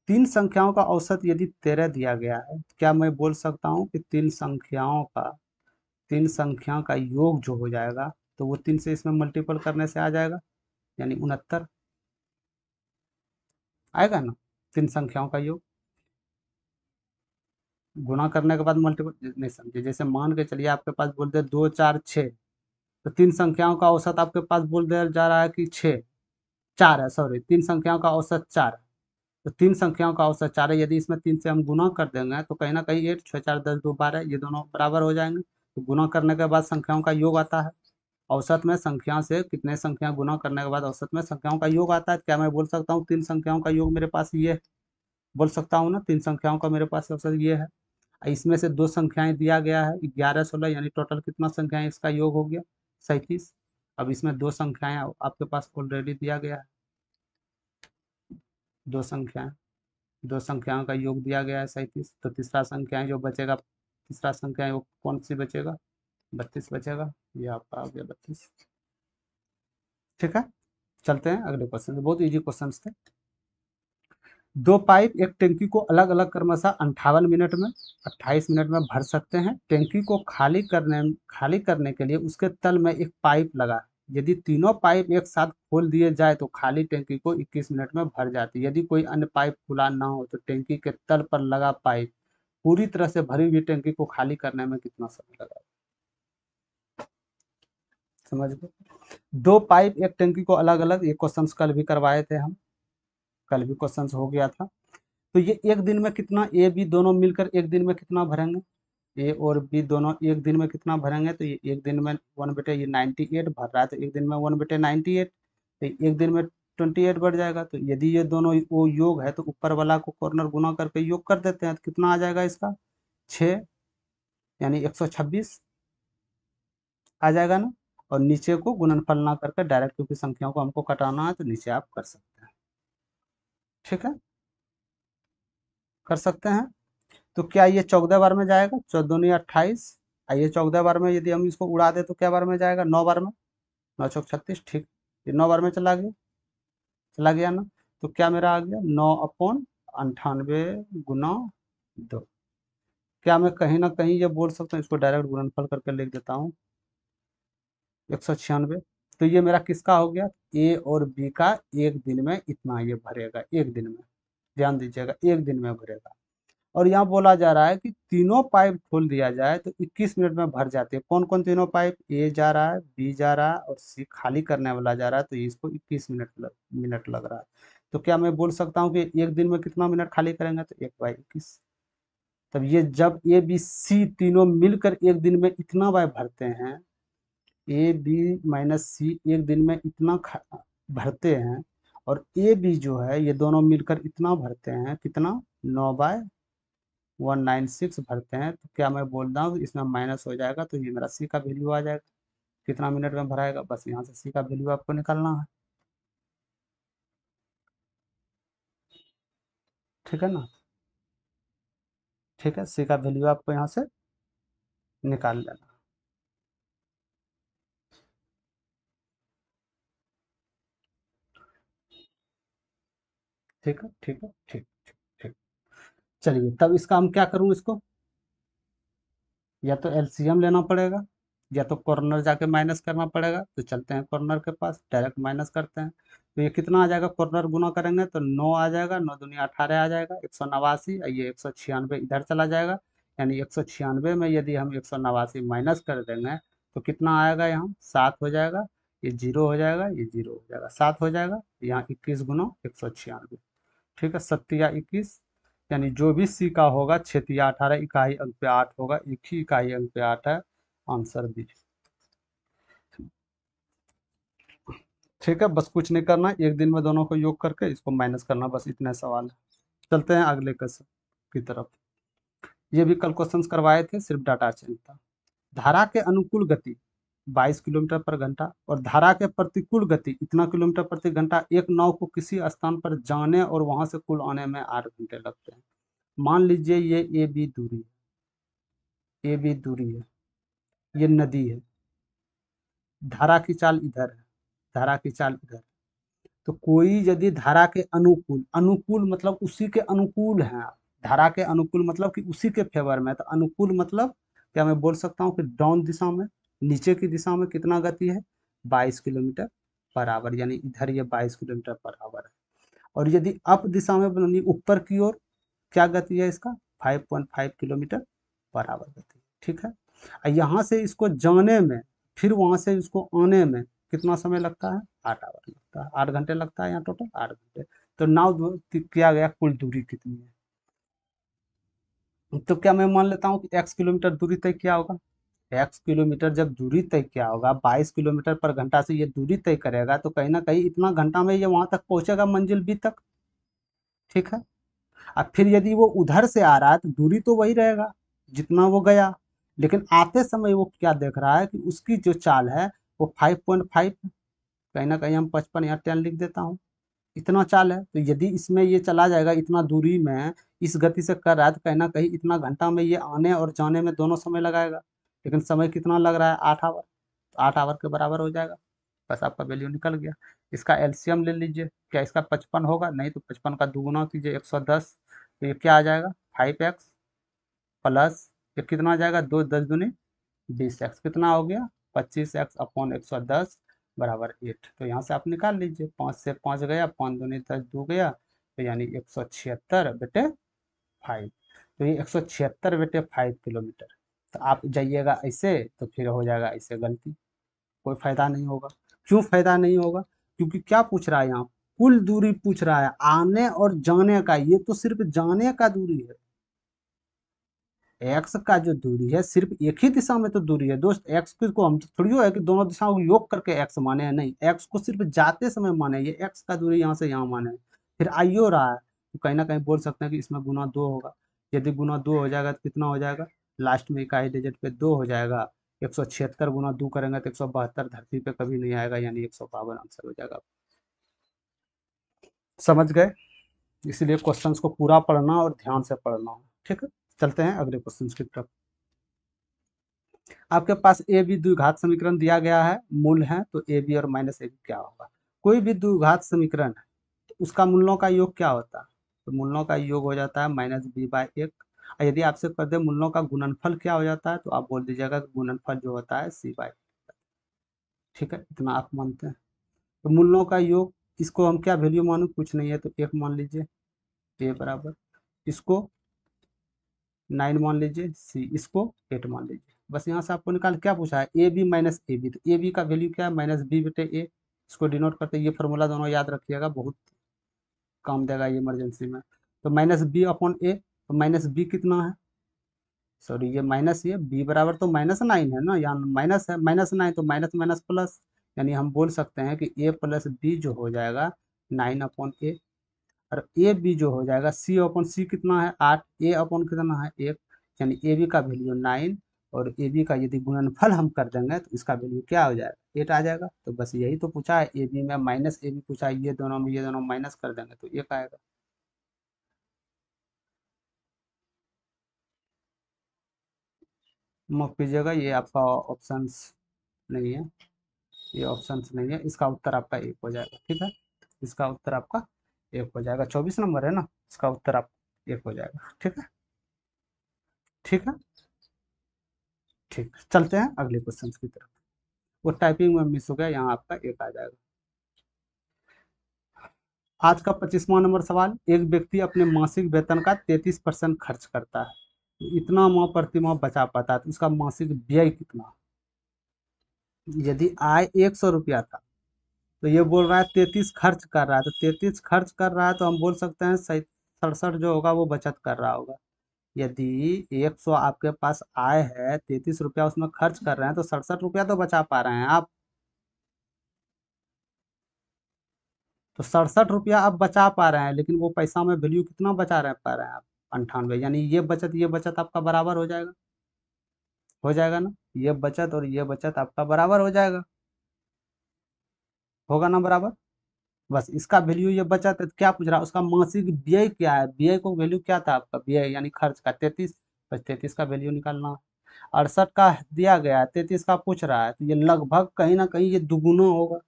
तीन संख्याओं का औसत यदि 13 दिया गया है, तो क्या मैं बोल सकता हूँ कि तीन संख्याओं का योग जो हो जाएगा, तो वो 3 से इसमें मल्टीपल करने से आ जाएगा, यानी 69 आएगा ना। तीन संख्याओं का योग गुणा करने के बाद मल्टीपल, नहीं समझे, जैसे मान के चलिए आपके पास बोल दे 2 4 6, तो तीन संख्याओं का औसत आपके पास बोल दिया जा रहा है कि 6, 4 है, सॉरी, तीन संख्याओं का औसत 4 है। तो तीन संख्याओं का औसत 4 है, यदि इसमें 3 से हम गुना कर देंगे तो कहीं ना कहीं 8, 6 4 10 2 12, ये दोनों बराबर हो जाएंगे। तो गुना करने के बाद संख्याओं का योग आता है। औसत में संख्या से कितने संख्या गुना करने के बाद औसत में संख्याओं का योग आता है। क्या मैं बोल सकता हूँ तीन संख्याओं का योग मेरे पास ये है? बोल सकता हूँ ना, तीन संख्याओं का मेरे पास औसत ये है। इसमें से दो संख्याएं दिया गया है 11 16, यानी टोटल कितना संख्याएं इसका योग हो गया 37। अब इसमें दो संख्याएं आपके पास ऑलरेडी दिया गया है, दो संख्याएं, दो संख्याओं का योग दिया गया है 37, तो तीसरा संख्या जो बचेगा, तीसरा संख्या है वो कौन सी बचेगा, 32 बचेगा। ये आपका आ गया 32। ठीक है, चलते हैं अगले क्वेश्चन से, बहुत इजी क्वेश्चन थे। दो पाइप एक टैंकी को अलग अलग क्रमशः 58 मिनट में, 28 मिनट में भर सकते हैं। टैंकी को खाली करने के लिए उसके तल में एक पाइप लगा है। यदि तीनों पाइप एक साथ खोल दिए जाए तो खाली टैंकी को 21 मिनट में भर जाती है। यदि कोई अन्य पाइप खुला ना हो तो टैंकी के तल पर लगा पाइप पूरी तरह से भरी हुई टैंकी को खाली करने में कितना समय लगा। समझ गए। दो पाइप एक टैंकी को अलग अलग, ये क्वेश्चन कल भी करवाए थे हम, कल भी क्वेश्चन हो गया था। तो ये एक दिन में कितना, ए बी दोनों मिलकर एक दिन में कितना भरेंगे, ए और बी दोनों एक दिन में कितना भरेंगे, तो ये एक दिन में 1/, ये 98 भर रहा है, तो एक दिन में 1/98, तो एक दिन में 28 बढ़ जाएगा। तो यदि ये दोनों वो योग है तो ऊपर वाला को कॉर्नर गुना करके योग कर देते हैं, तो कितना आ जाएगा इसका 6, यानी 126 आ जाएगा ना। और नीचे को गुणनफल ना करके डायरेक्ट, क्योंकि संख्याओं को हमको कटाना है, तो नीचे आप कर सकते हैं। ठीक है, कर सकते हैं। तो क्या ये 14 बार में जाएगा, 14 दूनी 28, ये 14 बार में यदि हम इसको उड़ा दे तो क्या बार में जाएगा, 9 बार में, 9 चौक 36, ठीक, ये 9 बार में चला गया, चला गया ना। तो क्या मेरा आ गया 9/98 गुना 2। क्या मैं कहीं ना कहीं ये बोल सकता हूँ, इसको डायरेक्ट गुणनफल करके लिख देता हूँ, 196। तो ये मेरा किसका हो गया, ए और बी का एक दिन में इतना ये भरेगा, एक दिन में, ध्यान दीजिएगा एक दिन में भरेगा। और यहाँ बोला जा रहा है कि तीनों पाइप खोल दिया जाए तो 21 मिनट में भर जाते हैं। कौन कौन तीनों पाइप, ए जा रहा है, बी जा रहा है और सी खाली करने वाला जा रहा है, तो इसको 21 मिनट लग रहा है। तो क्या मैं बोल सकता हूँ कि एक दिन में कितना मिनट खाली करेंगे, तो 1/21। तब ये जब ए बी सी तीनों मिलकर एक दिन में इतना बार भरते हैं, ए बी माइनस सी एक दिन में इतना भरते हैं, और ए बी जो है ये दोनों मिलकर इतना भरते हैं, कितना 9/196 भरते हैं। तो क्या मैं बोल रहा हूँ इसमें माइनस हो जाएगा, तो ये मेरा सी का वैल्यू आ जाएगा, कितना मिनट में भराएगा, बस यहाँ से सी का वैल्यू आपको निकालना है। ठीक है ना, ठीक है, सी का वैल्यू आपको यहाँ से निकाल लेना। ठीक है, ठीक है, ठीक ठीक ठीक। चलिए, तब इसका हम क्या करूँ इसको, या तो एलसीएम लेना पड़ेगा, या तो कॉर्नर जाके माइनस करना पड़ेगा। तो चलते हैं कॉर्नर के पास, डायरेक्ट माइनस करते हैं। तो ये कितना आ जाएगा, कॉर्नर गुना करेंगे तो 9 आ जाएगा, 9 दूनी 18 आ जाएगा, 189, और ये 196 इधर चला जाएगा। यानी 196 में यदि हम 189 माइनस कर देंगे तो कितना आएगा, यहाँ 7 हो जाएगा, ये जीरो हो जाएगा, ये जीरो हो जाएगा, 7 हो जाएगा, यहाँ 21 गुना 196। ठीक है, 7 या 21, यानी जो भी सी का होगा, 6 या 18 इकाई अंक पे 8 होगा, एक ही इकाई अंक पे 8 है, आंसर बी। ठीक है, बस कुछ नहीं करना, एक दिन में दोनों को योग करके इसको माइनस करना, बस इतने सवाल है। चलते हैं अगले क्वेश्चन की तरफ। ये भी कल क्वेश्चंस करवाए थे, सिर्फ डाटा चेंज था। धारा के अनुकूल गति 22 किलोमीटर पर घंटा और धारा के प्रतिकूल गति इतना किलोमीटर प्रति घंटा, एक नाव को किसी स्थान पर जाने और वहां से कुल आने में 8 घंटे लगते हैं। मान लीजिए ये ए बी दूरी, ए बी दूरी है, ये नदी है, धारा की चाल इधर है, धारा की चाल इधर है। तो कोई यदि धारा के अनुकूल, अनुकूल मतलब उसी के अनुकूल है, धारा के अनुकूल मतलब कि उसी के फेवर में, तो अनुकूल मतलब क्या मैं बोल सकता हूँ कि डाउन दिशा में, नीचे की दिशा में कितना गति है, 22 किलोमीटर पर आवर, यानी इधर ये 22 किलोमीटर पर आवर है। और यदि अप दिशा में यानी ऊपर की ओर, क्या गति है इसका, 5.5 किलोमीटर पर आवर गति है। ठीक है, और यहाँ से इसको जाने में, फिर वहां से इसको आने में कितना समय लगता है, 8 आवर लगता है, 8 घंटे लगता है यहाँ, टोटल 8 घंटे। तो नाव किया गया कुल दूरी कितनी है, तो क्या मैं मान लेता हूँ कि x किलोमीटर दूरी तय किया होगा। x किलोमीटर जब दूरी तय किया होगा, 22 किलोमीटर पर घंटा से ये दूरी तय करेगा, तो कहीं ना कहीं इतना घंटा में ये वहां तक पहुंचेगा, मंजिल बी तक। ठीक है, अब फिर यदि वो उधर से आ रहा है तो दूरी तो वही रहेगा जितना वो गया, लेकिन आते समय वो क्या देख रहा है कि उसकी जो चाल है वो 5.5, कहीं ना कहीं हम 55 या 10 लिख देता हूँ, इतना चाल है। तो यदि इसमें ये चला जाएगा इतना दूरी में, इस गति से कर रहा है, तो कहीं ना कहीं इतना घंटा में ये आने और जाने में दोनों समय लगाएगा, लेकिन समय कितना लग रहा है, 8 आवर, तो 8 आवर के बराबर हो जाएगा। बस आपका वैल्यू निकल गया। इसका एलसीएम ले लीजिए, क्या इसका 55 होगा, नहीं तो 55 का दुगुना कीजिए, 110, तो ये क्या आ जाएगा, 5x प्लस ये कितना आ जाएगा, 2 10 दूनी 20x, कितना हो गया, 25x/110 बराबर 8। तो यहाँ से आप निकाल लीजिए, 5 से 5 गया, 5 दूनी 10, 2 गया, तो यानी 176/5। तो ये 176/5 किलोमीटर। तो आप जाइएगा ऐसे तो फिर हो जाएगा ऐसे गलती, कोई फायदा नहीं होगा। क्यों फायदा नहीं होगा, क्योंकि क्या पूछ रहा है यहाँ, कुल दूरी पूछ रहा है, आने और जाने का, ये तो सिर्फ जाने का दूरी है। एक्स का जो दूरी है सिर्फ एक ही दिशा में तो दूरी है दोस्त, एक्स को हम थोड़ी है कि दोनों दिशाओं को योग करके एक्स माने हैं, नहीं, एक्स को सिर्फ जाते समय माने, ये एक्स का दूरी यहाँ से यहाँ माने। फिर आइयो रहा है, तो कहीं ना कहीं बोल सकते हैं कि इसमें गुना 2 होगा। यदि गुना 2 हो जाएगा तो कितना हो जाएगा, लास्ट में इकाई डिजिट पे 2 हो जाएगा, 176 गुना 2 करेंगे तो 172 धरती पे कभी नहीं आएगा, यानी 152 आंसर हो जाएगा। समझ गए, इसलिए क्वेश्चंस को पूरा पढ़ना और ध्यान से पढ़ना। ठीक है, चलते हैं अगले क्वेश्चन की तरफ। आपके पास ए बी द्विघात समीकरण दिया गया है, मूल है, तो ए बी और माइनस ए बी क्या होगा। कोई भी द्विघात समीकरण है तो उसका मूलों का योग क्या होता है, तो मूलों का योग हो जाता है -b/1। और यदि आपसे कर दे मूलों का गुणनफल क्या हो जाता है, तो आप बोल दीजिएगा कि गुणनफल जो होता है c/। ठीक है, इतना आप मानते हैं। तो मूलों का योग, इसको हम क्या वैल्यू मानू, कुछ नहीं है तो 1 मान लीजिए, ए बराबर, इसको 9 मान लीजिए, सी इसको 8 मान लीजिए। बस यहाँ से आपको निकाल, क्या पूछा है, A B minus A B, तो ए बी का वैल्यू क्या है, -b/a। इसको डिनोट करते ये फॉर्मूला दोनों याद रखिएगा, बहुत काम देगा ये इमरजेंसी में। तो -b/a, तो माइनस बी कितना है, सॉरी ये माइनस, ये बी बराबर तो -9 है ना, यहाँ माइनस है, -9 तो माइनस माइनस प्लस, यानी हम बोल सकते हैं कि a प्लस बी जो हो जाएगा 9/a, और ए बी जो हो जाएगा c/c कितना है 8, a/ कितना है 1, यानी ए बी का वैल्यू 9, और ए बी का यदि गुणनफल हम कर देंगे तो इसका वैल्यू क्या हो जाएगा, 8 आ जाएगा। तो बस यही तो पूछा है, ए बी में माइनस ए बी पूछा है, ये दोनों में ये दोनों माइनस कर देंगे तो 1 आएगा। माफ कीजिएगा, ये आपका ऑप्शंस नहीं है, ये ऑप्शंस नहीं है, इसका उत्तर आपका 1 हो जाएगा। ठीक है, इसका उत्तर आपका एक हो जाएगा, 24 नंबर है ना, इसका उत्तर आप एक हो जाएगा। ठीक है, ठीक है, ठीक, चलते हैं अगले क्वेश्चन की तरफ। वो टाइपिंग में मिस हो गया, यहाँ आपका एक आ जाएगा। आज का 25वां नंबर सवाल, एक व्यक्ति अपने मासिक वेतन का 33% खर्च करता है, इतना माह प्रति माह बचा पाता है, तो उसका मासिक व्यय कितना। यदि आय 100 रुपया था, तो ये बोल रहा है 33 खर्च कर रहा है, तो 33 खर्च कर रहा है तो हम बोल सकते हैं 67 जो होगा वो बचत कर रहा होगा। यदि 100 आपके पास आय है, 33 रुपया उसमें खर्च कर रहे हैं, तो 67 रुपया तो बचा पा रहे हैं आप। तो 67 रुपया आप बचा पा रहे हैं, लेकिन वो पैसा में वैल्यू कितना बचा रहे पा रहे हैं आप, 98, यानी ये बचत आपका बराबर हो जाएगा। हो जाएगा ना, ये बचत और ये बचत आपका बराबर हो जाएगा, होगा ना बराबर। बस इसका वैल्यू ये बचत है, तो क्या पूछ रहा है, उसका मासिक व्यय क्या है, व्यय को वैल्यू क्या था आपका, व्यय यानी खर्च का 33, बस 33 का वैल्यू निकालना। 68 का दिया गया है, 33 का पूछ रहा है, तो ये लगभग कहीं ना कहीं ये दुगुना होगा,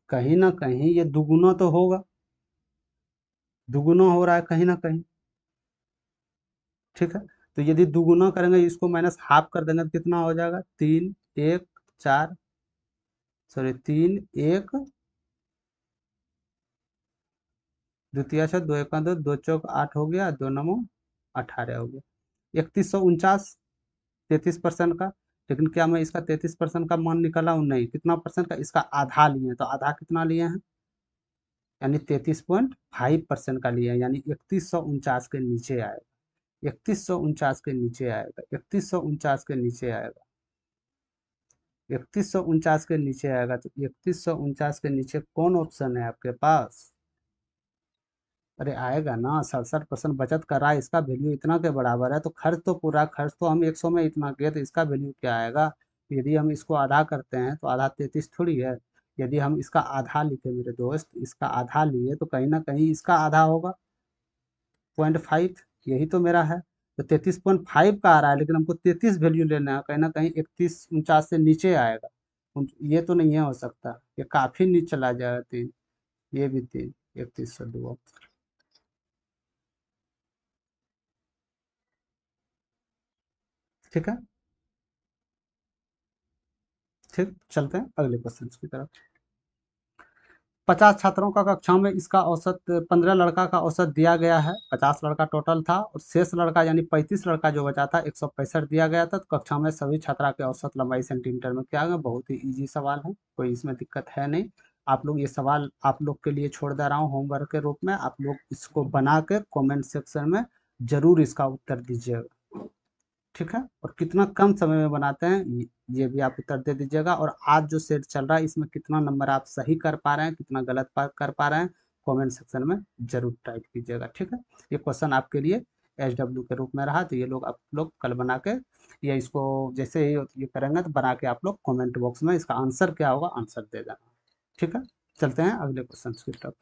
कहीं ना कहीं ये दुगुना तो होगा, दुगुना हो रहा है कहीं ना कहीं। ठीक है, तो यदि दुगुना करेंगे, इसको माइनस हाफ कर देंगे, तो कितना हो जाएगा, 3 1 4, सॉरी 3 1, द्वितीय से 2 1 2, 2 चौक 8 हो गया, 2 9 18 हो गया, 3149, 33% का। लेकिन क्या मैं इसका 33% का मान निकाला हूँ, नहीं, कितना परसेंट का, इसका आधा लिए हैं, तो आधा कितना लिए हैं, यानी 33.5% का लिया है, यानी 3149 के नीचे आएगा, 3149 के नीचे आएगा, 3149 के नीचे आएगा, 3149 के नीचे आएगा, तो 3149 के नीचे कौन ऑप्शन है आपके पास। अरे आएगा ना, 67% बचत कर रहा है, इसका वैल्यू इतना के बराबर है, तो खर्च तो पूरा, खर्च तो हम 100 में इतना किए, तो इसका वैल्यू क्या आएगा। यदि हम इसको आधा करते हैं, तो आधा 33 थोड़ी है, यदि हम इसका आधा लिखे मेरे दोस्त, इसका आधा लिए, तो कहीं ना कहीं इसका आधा होगा, 0.5, यही तो मेरा है। तो 33.5 का आ रहा है, लेकिन हमको 33 वैल्यू लेना है, कहीं ना कहीं 3149 से नीचे आएगा। ये तो नहीं है हो सकता, ये काफी नीचे चला जाएगा, 3, ये भी 3, 3102। ठीक है, ठीक, चलते हैं अगले क्वेश्चन की तरफ। 50 छात्रों का कक्षा में इसका औसत, 15 लड़का का औसत दिया गया है, 50 लड़का टोटल था, और शेष लड़का यानी 35 लड़का जो बचा था, 165 दिया गया था, तो कक्षा में सभी छात्रा के औसत लंबाई सेंटीमीटर में क्या है, बहुत ही इजी सवाल है, कोई इसमें दिक्कत है नहीं। आप लोग ये सवाल आप लोग के लिए छोड़ दे रहा हूँ होमवर्क के रूप में, आप लोग इसको बना के कॉमेंट सेक्शन में जरूर इसका उत्तर दीजिएगा। ठीक है, और कितना कम समय में बनाते हैं, ये भी आप उत्तर दे दीजिएगा, और आज जो सेट चल रहा है इसमें कितना नंबर आप सही कर पा रहे हैं, कितना गलत कर पा रहे हैं, कमेंट सेक्शन में जरूर टाइप कीजिएगा। ठीक है, ये क्वेश्चन आपके लिए SW के रूप में रहा, तो ये लोग आप लोग कल बना के, या इसको जैसे ही ये करेंगे, तो बना के आप लोग कॉमेंट बॉक्स में इसका आंसर क्या होगा, आंसर दे देना। ठीक है, चलते हैं अगले क्वेश्चन की तरफ।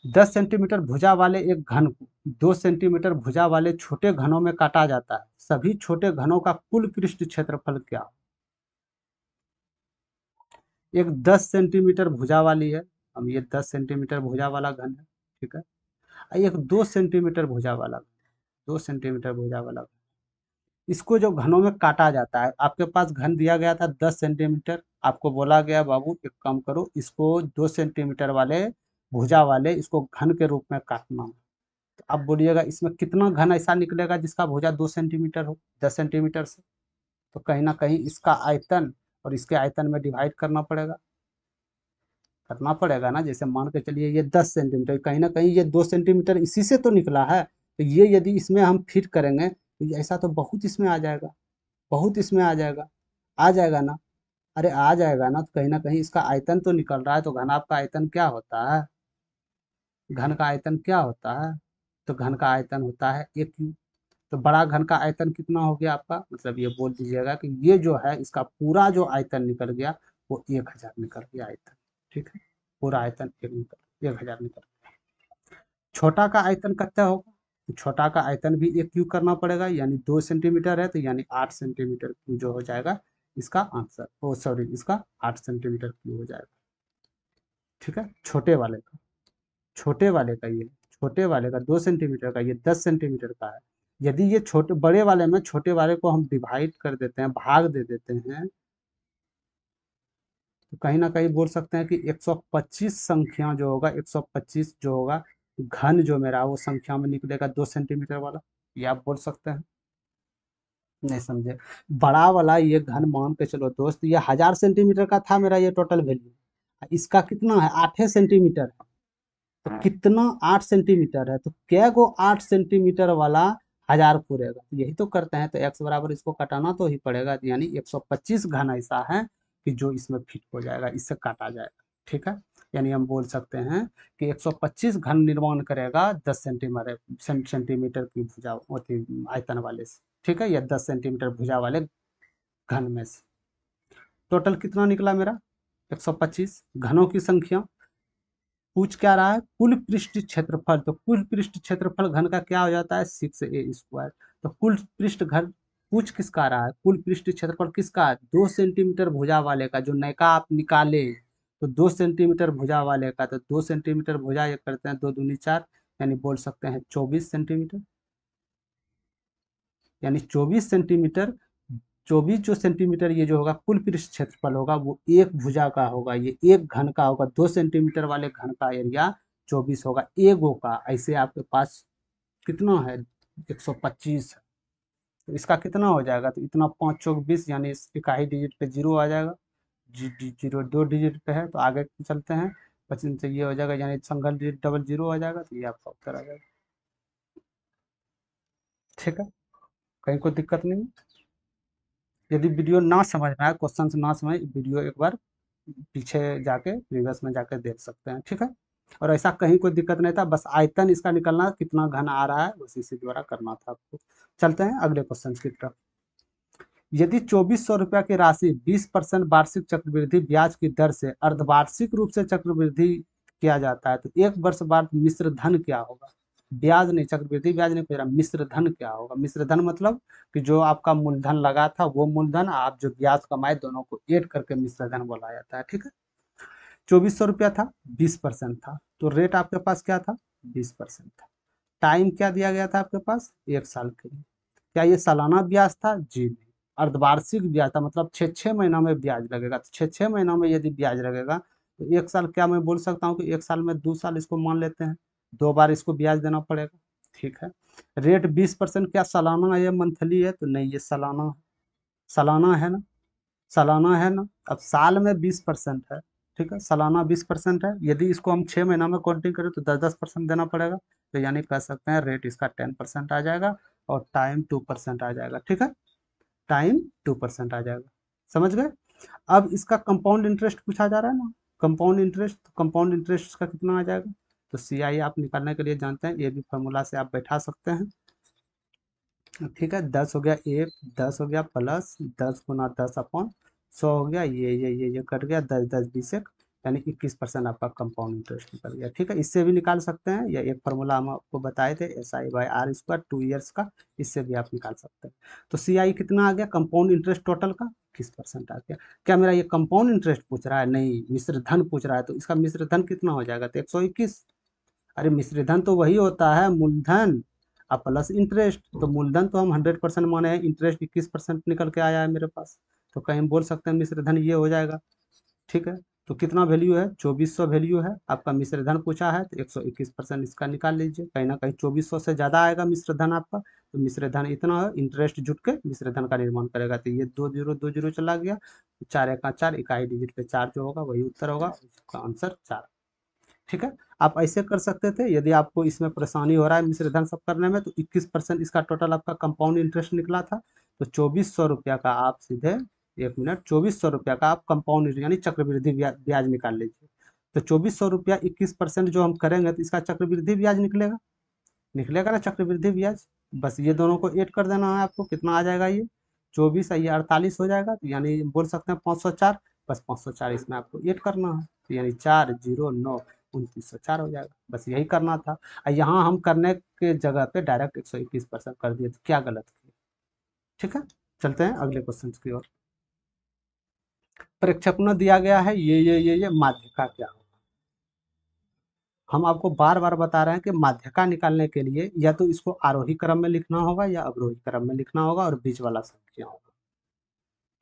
10 सेंटीमीटर भुजा वाले एक घन को 2 सेंटीमीटर भुजा वाले छोटे घनों में काटा जाता है, सभी छोटे घनों का कुल पृष्ठ क्षेत्रफल क्या। एक 10 सेंटीमीटर भुजा वाली है, अब ये 10 सेंटीमीटर भुजा वाला घन है। ठीक है, एक 2 सेंटीमीटर भुजा वाला, 2 सेंटीमीटर भुजा वाला, इसको जो घनों में काटा जाता है, आपके पास घन दिया गया था 10 सेंटीमीटर, आपको बोला गया बाबू एक काम करो, इसको 2 सेंटीमीटर वाले भुजा वाले इसको घन के रूप में काटना। आप बोलिएगा इसमें कितना घन ऐसा निकलेगा जिसका भुजा 2 सेंटीमीटर हो, 10 सेंटीमीटर से, तो कहीं ना कहीं इसका आयतन और इसके आयतन में डिवाइड करना पड़ेगा ना, जैसे मान के चलिए ये 10 सेंटीमीटर, कहीं ना कहीं ये 2 सेंटीमीटर इसी से तो निकला है, तो ये यदि इसमें हम फिट करेंगे, तो ऐसा तो बहुत इसमें आ जाएगा, बहुत इसमें आ जाएगा ना। अरे आ जाएगा ना, तो कहीं ना कहीं इसका आयतन तो निकल रहा है, तो घन आपका आयतन क्या होता है, घन का आयतन क्या होता है, तो घन का आयतन होता है AQ। तो बड़ा घन का आयतन कितना हो गया आपका, मतलब ये बोल दीजिएगा कि ये जो है इसका पूरा जो आयतन निकल गया, वो 1000 निकल गया आयतन। ठीक है, पूरा आयतन 1000 निकल। छोटा का आयतन कितना होगा, तो छोटा का आयतन भी एक क्यू करना पड़ेगा, यानी 2 सेंटीमीटर है, तो यानी 8 सेंटीमीटर क्यू जो हो जाएगा इसका आंसर, ओ सॉरी, इसका 8 सेंटीमीटर क्यू हो जाएगा। ठीक है, छोटे वाले का। छोटे वाले का ये, छोटे वाले का 2 सेंटीमीटर का, ये 10 सेंटीमीटर का है। यदि ये छोटे बड़े वाले में छोटे वाले को हम डिवाइड कर देते हैं, भाग दे देते हैं, तो कहीं ना कहीं बोल सकते हैं कि 125 संख्या जो होगा, 125 जो होगा घन जो मेरा वो संख्या में निकलेगा 2 सेंटीमीटर वाला। ये आप बोल सकते हैं। नहीं समझे? बड़ा वाला ये घन मान के चलो दोस्त, ये 1000 सेंटीमीटर का था मेरा ये टोटल वैल्यू। इसका कितना है? 8 सेंटीमीटर है। तो कितना? 8 सेंटीमीटर है, तो क्या को 8 सेंटीमीटर वाला 1000 पूरेगा? तो यही तो करते हैं, तो एक्स बराबर इसको कटाना तो ही पड़ेगा, यानी 125 घन ऐसा है कि जो इसमें फिट हो जाएगा, इससे काटा जाएगा। ठीक है, यानी हम बोल सकते हैं कि 125 घन निर्माण करेगा 10 सेंटीमीटर की भुजा होती आयतन वाले से। ठीक है, या 10 सेंटीमीटर भुजा वाले घन में से। टोटल कितना निकला मेरा? 125 घनों की संख्या। पूछ क्या रहा है? कुल पृष्ठ क्षेत्रफल। तो कुल पृष्ठ क्षेत्रफल घन का क्या हो जाता है? 6a²। तो कुल पृष्ठ घन पूछ किसका रहा है? कुल पृष्ठ क्षेत्रफल किसका? 2 सेंटीमीटर भुजा वाले का, जो नयका आप निकाले। तो 2 सेंटीमीटर भुजा वाले का, तो 2 सेंटीमीटर भुजा ये करते हैं 2 दूनी 4, यानी बोल सकते हैं 24 सेंटीमीटर। यानी 24 सेंटीमीटर, 24 जो सेंटीमीटर ये जो होगा कुल पृष्ठ क्षेत्रफल होगा, वो एक भुजा का होगा, ये एक घन का होगा। 2 सेंटीमीटर वाले घन का एरिया 24 होगा एगो का। ऐसे आपके पास कितना है? 125 है। तो इसका कितना हो जाएगा? तो इतना 5 चौक 20, यानी इकाई डिजिट पे जीरो आ जाएगा। जीरो 2 डिजिट पे है, तो आगे चलते हैं। 25 से ये हो जाएगा, यानी सिंगल डिजिट डबल जीरो आ जाएगा, तो ये आपका उत्तर आ जाएगा। ठीक है, कहीं कोई दिक्कत नहीं है? यदि वीडियो ना समझ में आए, क्वेश्चन ना समझ, वीडियो एक बार पीछे जाके प्रीवियस में जाके देख सकते हैं। ठीक है, और ऐसा कहीं कोई दिक्कत नहीं था, बस आयतन इसका निकलना कितना घन आ रहा है, बस इसी द्वारा करना था आपको। चलते हैं अगले क्वेश्चन की तरफ। यदि 2400 रुपया की राशि 20% वार्षिक चक्रवृद्धि ब्याज की दर से अर्धवार्षिक रूप से चक्रवृद्धि किया जाता है, तो एक वर्ष बाद मिश्र धन क्या होगा? ब्याज नहीं, चक्रवृद्धि ब्याज नहीं पूछ रहा, मिश्र धन क्या होगा? मिश्र धन मतलब कि जो आपका मूलधन लगा था वो मूलधन, आप जो ब्याज कमाए, दोनों को ऐड करके मिश्र धन बोला जाता है। ठीक है, 2400 रुपया था, 20% था, तो रेट आपके पास क्या था? 20% था। टाइम क्या दिया गया था आपके पास? 1 साल के लिए। क्या ये सालाना ब्याज था? जी नहीं, अर्धवार्षिक ब्याज था, मतलब 6 6 महीना में ब्याज लगेगा। तो 6 6 महीना में यदि ब्याज लगेगा, तो 1 साल, क्या मैं बोल सकता हूँ कि 1 साल में 2 साल इसको मान लेते हैं, 2 बार इसको ब्याज देना पड़ेगा। ठीक है, रेट 20%, क्या सालाना है या मंथली है? तो नहीं, ये सालाना है। सालाना है ना? सालाना है ना? अब साल में 20% है। ठीक है, सालाना 20% है। यदि इसको हम 6 महीना में काउंटिंग करें तो 10-10% देना पड़ेगा, तो यानी कह सकते हैं रेट इसका 10% आ जाएगा, और टाइम 2% आ जाएगा। ठीक है, टाइम 2% आ जाएगा। समझ गए? अब इसका कंपाउंड इंटरेस्ट पूछा जा रहा है ना, कंपाउंड इंटरेस्ट। तो कंपाउंड इंटरेस्ट का कितना आ जाएगा? तो CI आप निकालने के लिए जानते हैं, ये भी फॉर्मूला से आप बैठा सकते हैं। ठीक है, 10 हो गया एक, 10 हो गया प्लस 10 × 10/100 हो गया, ये कट गया, 10 10 20 1, यानी 21% आपका कंपाउंड इंटरेस्ट निकल गया। ठीक है, इससे भी निकाल सकते हैं, या एक फार्मूला हम आपको बताए थे, SI/R², 2 ईयर्स का, इससे भी आप निकाल सकते हैं। तो CI कितना आ गया? कंपाउंड इंटरेस्ट टोटल का 21% आ गया। क्या मेरा ये कंपाउंड इंटरेस्ट पूछ रहा है? नहीं, मिश्र धन पूछ रहा है, तो इसका मिश्र धन कितना हो जाएगा? तो 121। अरे मिश्र धन तो वही होता है मूलधन अब प्लस इंटरेस्ट। तो मूलधन तो हम 100% माने हैं, इंटरेस्ट 21% निकल के आया है मेरे पास, तो कहीं हम बोल सकते हैं मिश्र धन ये हो जाएगा। ठीक है, तो कितना वैल्यू है? 2400 वैल्यू है आपका। मिश्र धन पूछा है तो 121% इसका निकाल लीजिए, कहीं ना कहीं 2400 से ज़्यादा आएगा मिश्र धन आपका। तो मिश्र धन इतना है, इंटरेस्ट जुट के मिश्र धन का निर्माण करेगा। तो ये 2 0 2 0 चला गया, 4 1 4, इकाई डिजिट पे 4 जो होगा वही उत्तर होगा, उसका आंसर 4। ठीक है, आप ऐसे कर सकते थे। यदि आपको इसमें परेशानी हो रहा है मिश्र धन सब करने में, तो 21% इसका टोटल आपका कंपाउंड इंटरेस्ट निकला था। तो 2400 रुपया का आप सीधे, 1 मिनट, 2400 रुपया का आप कंपाउंड यानी चक्रवृद्धि ब्याज निकाल लीजिए। तो 2400 रुपया 21% जो हम करेंगे, तो इसका चक्रवृद्धि ब्याज निकलेगा। निकलेगा ना चक्रवृद्धि ब्याज? बस ये दोनों को ऐड कर देना है आपको, कितना आ जाएगा? ये 24 ये 48 हो जाएगा, तो यानी बोल सकते हैं 504। बस 504 इसमें आपको ऐड करना है, तो यानी 409 2904 हो जाएगा। बस यही करना था। और यहाँ हम करने के जगह पे डायरेक्ट 121% कर दिए, तो क्या गलत किया? ठीक है, चलते हैं अगले क्वेश्चन की ओर। प्रक्षेपण दिया गया है, ये माध्य का क्या होगा? हम आपको बार बार बता रहे हैं कि माध्यका निकालने के लिए या तो इसको आरोही क्रम में लिखना होगा या अवरोही क्रम में लिखना होगा और बीच वाला संख्या होगा।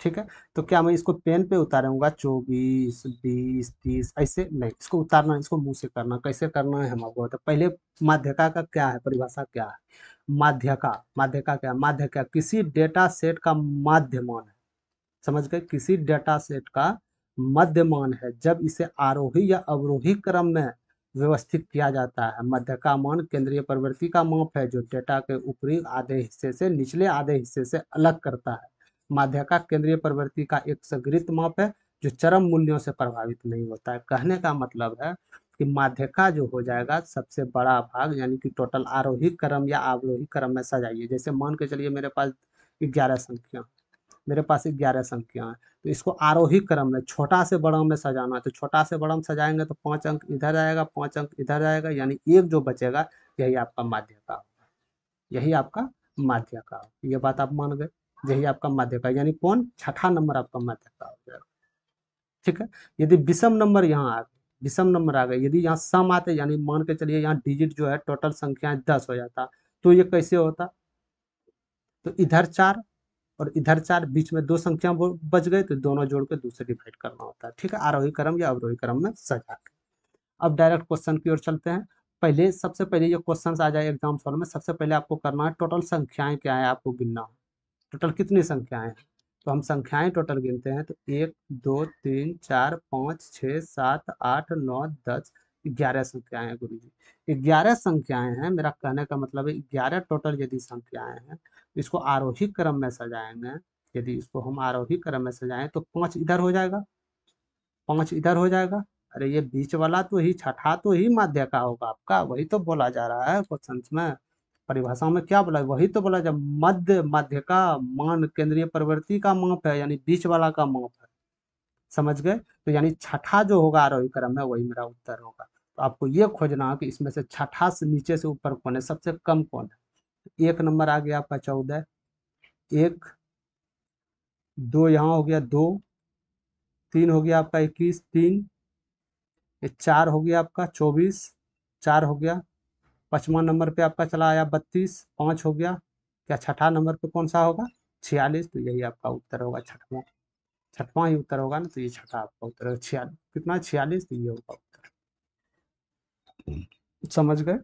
ठीक है, तो क्या मैं इसको पेन पे उतारूंगा 24 20 30 ऐसे नहीं, इसको उतारना, इसको मुंह से करना। कैसे करना है हम आपको बता, पहले माध्यका का क्या है, परिभाषा क्या है। माध्यका, माध्यका क्या, माध्यका किसी डेटा सेट का माध्यमान है। समझ गए, किसी डेटा सेट का मध्यमान है जब इसे आरोही या अवरोही क्रम में व्यवस्थित किया जाता है। मध्य का मान केंद्रीय प्रवृत्ति का माप है जो डेटा के ऊपरी आधे हिस्से से निचले आधे हिस्से से अलग करता है। माध्य का केंद्रीय प्रवृत्ति का एक सगृत माप है जो चरम मूल्यों से प्रभावित नहीं होता है। कहने का मतलब है कि माध्यका जो हो जाएगा सबसे बड़ा भाग, यानी कि टोटल आरोही क्रम या अवरोही क्रम में सजाइए। जैसे मान के चलिए मेरे पास 11 संख्या, मेरे पास 11 संख्या है, तो इसको आरोही क्रम में छोटा से बड़ा में सजाना है। तो छोटा से बड़ा में सजाएंगे तो 5 अंक इधर आएगा, 5 अंक इधर आएगा, यानी एक जो बचेगा यही आपका माध्यका होगा, यही आपका माध्यका होगा। ये बात आप मान गए, यही आपका माध्यका, यानी कौन, छठा नंबर आपका माध्यका हो जाएगा। ठीक है, यदि विषम नंबर यहाँ आ गए, विषम नंबर आ गए, यदि यहाँ सम आते, यानी मान के चलिए यहाँ डिजिट जो है टोटल संख्या 10 हो जाता, तो ये कैसे होता, तो इधर 4 और इधर 4, बीच में 2 संख्या बच गए, तो दोनों जोड़ के दूसरे डिवाइड करना होता है। ठीक है, आरोही क्रम या अवरोही क्रम में सजा के। अब डायरेक्ट क्वेश्चन की ओर चलते हैं। पहले, सबसे पहले ये क्वेश्चन आ जाए एग्जाम सॉल्व में, सबसे पहले आपको करना है टोटल संख्याएं क्या है आपको गिनना है। टोटल कितनी संख्याएं हैं, तो हम संख्याएं टोटल गिनते हैं। तो 1 2 3 4 5 6 7 8 9 10 11 संख्याएं हैं गुरु जी, 11 संख्याएं हैं। मेरा कहने का मतलब है 11 टोटल यदि संख्याएं हैं, इसको आरोही क्रम में सजाएंगे। यदि इसको हम आरोही क्रम में सजाएं तो 5 इधर हो जाएगा, 5 इधर हो जाएगा। अरे ये बीच वाला तो ही छठा तो ही माध्य का होगा आपका, वही तो बोला जा रहा है क्वेश्चन में, परिभाषा में क्या बोला, वही तो बोला, जब मध्य, माध्य का मान केंद्रीय प्रवृत्ति का माप है, यानी बीच वाला का माप है। समझ गए, तो यानी छठा जो होगा आरोही क्रम में वही मेरा उत्तर होगा। तो आपको ये खोजना है कि इसमें से छठा से नीचे से ऊपर कौन है, सबसे कम कौन है। एक नंबर आ गया आपका 14, एक, दो यहाँ हो गया 2, 3 हो गया आपका 21, 3, ये 4 हो गया आपका 24, 4 हो गया। 5वां नंबर पे आपका चला आया 32, 5 हो गया। क्या छठा नंबर पे कौन सा होगा, 46, तो यही आपका उत्तर होगा छठवां, छठवां ही उत्तर होगा ना, तो ये छठा आपका उत्तर होगा। 46 कितना, 46, तो ये होगा उत्तर। समझ गए,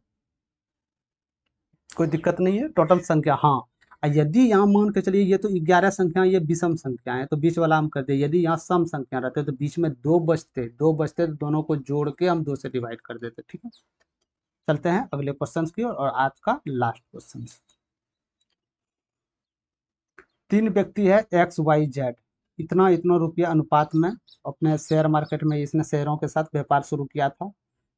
कोई दिक्कत नहीं है, टोटल संख्या। हाँ, यदि यहाँ मान के चलिए ये तो 11 संख्या, ये विषम संख्या है तो बीच वाला हम करते, यदि यहाँ सम संख्या रहते तो बीच में 2 बचते, 2 बचते तो दोनों को जोड़ के हम 2 से डिवाइड कर देते। ठीक है, चलते हैं अगले क्वेश्चन की ओर, और आज का लास्ट क्वेश्चन। 3 व्यक्ति है एक्स वाई जेड, इतना इतना रुपया अनुपात में अपने शेयर मार्केट में इसने शेयरों के साथ व्यापार शुरू किया था।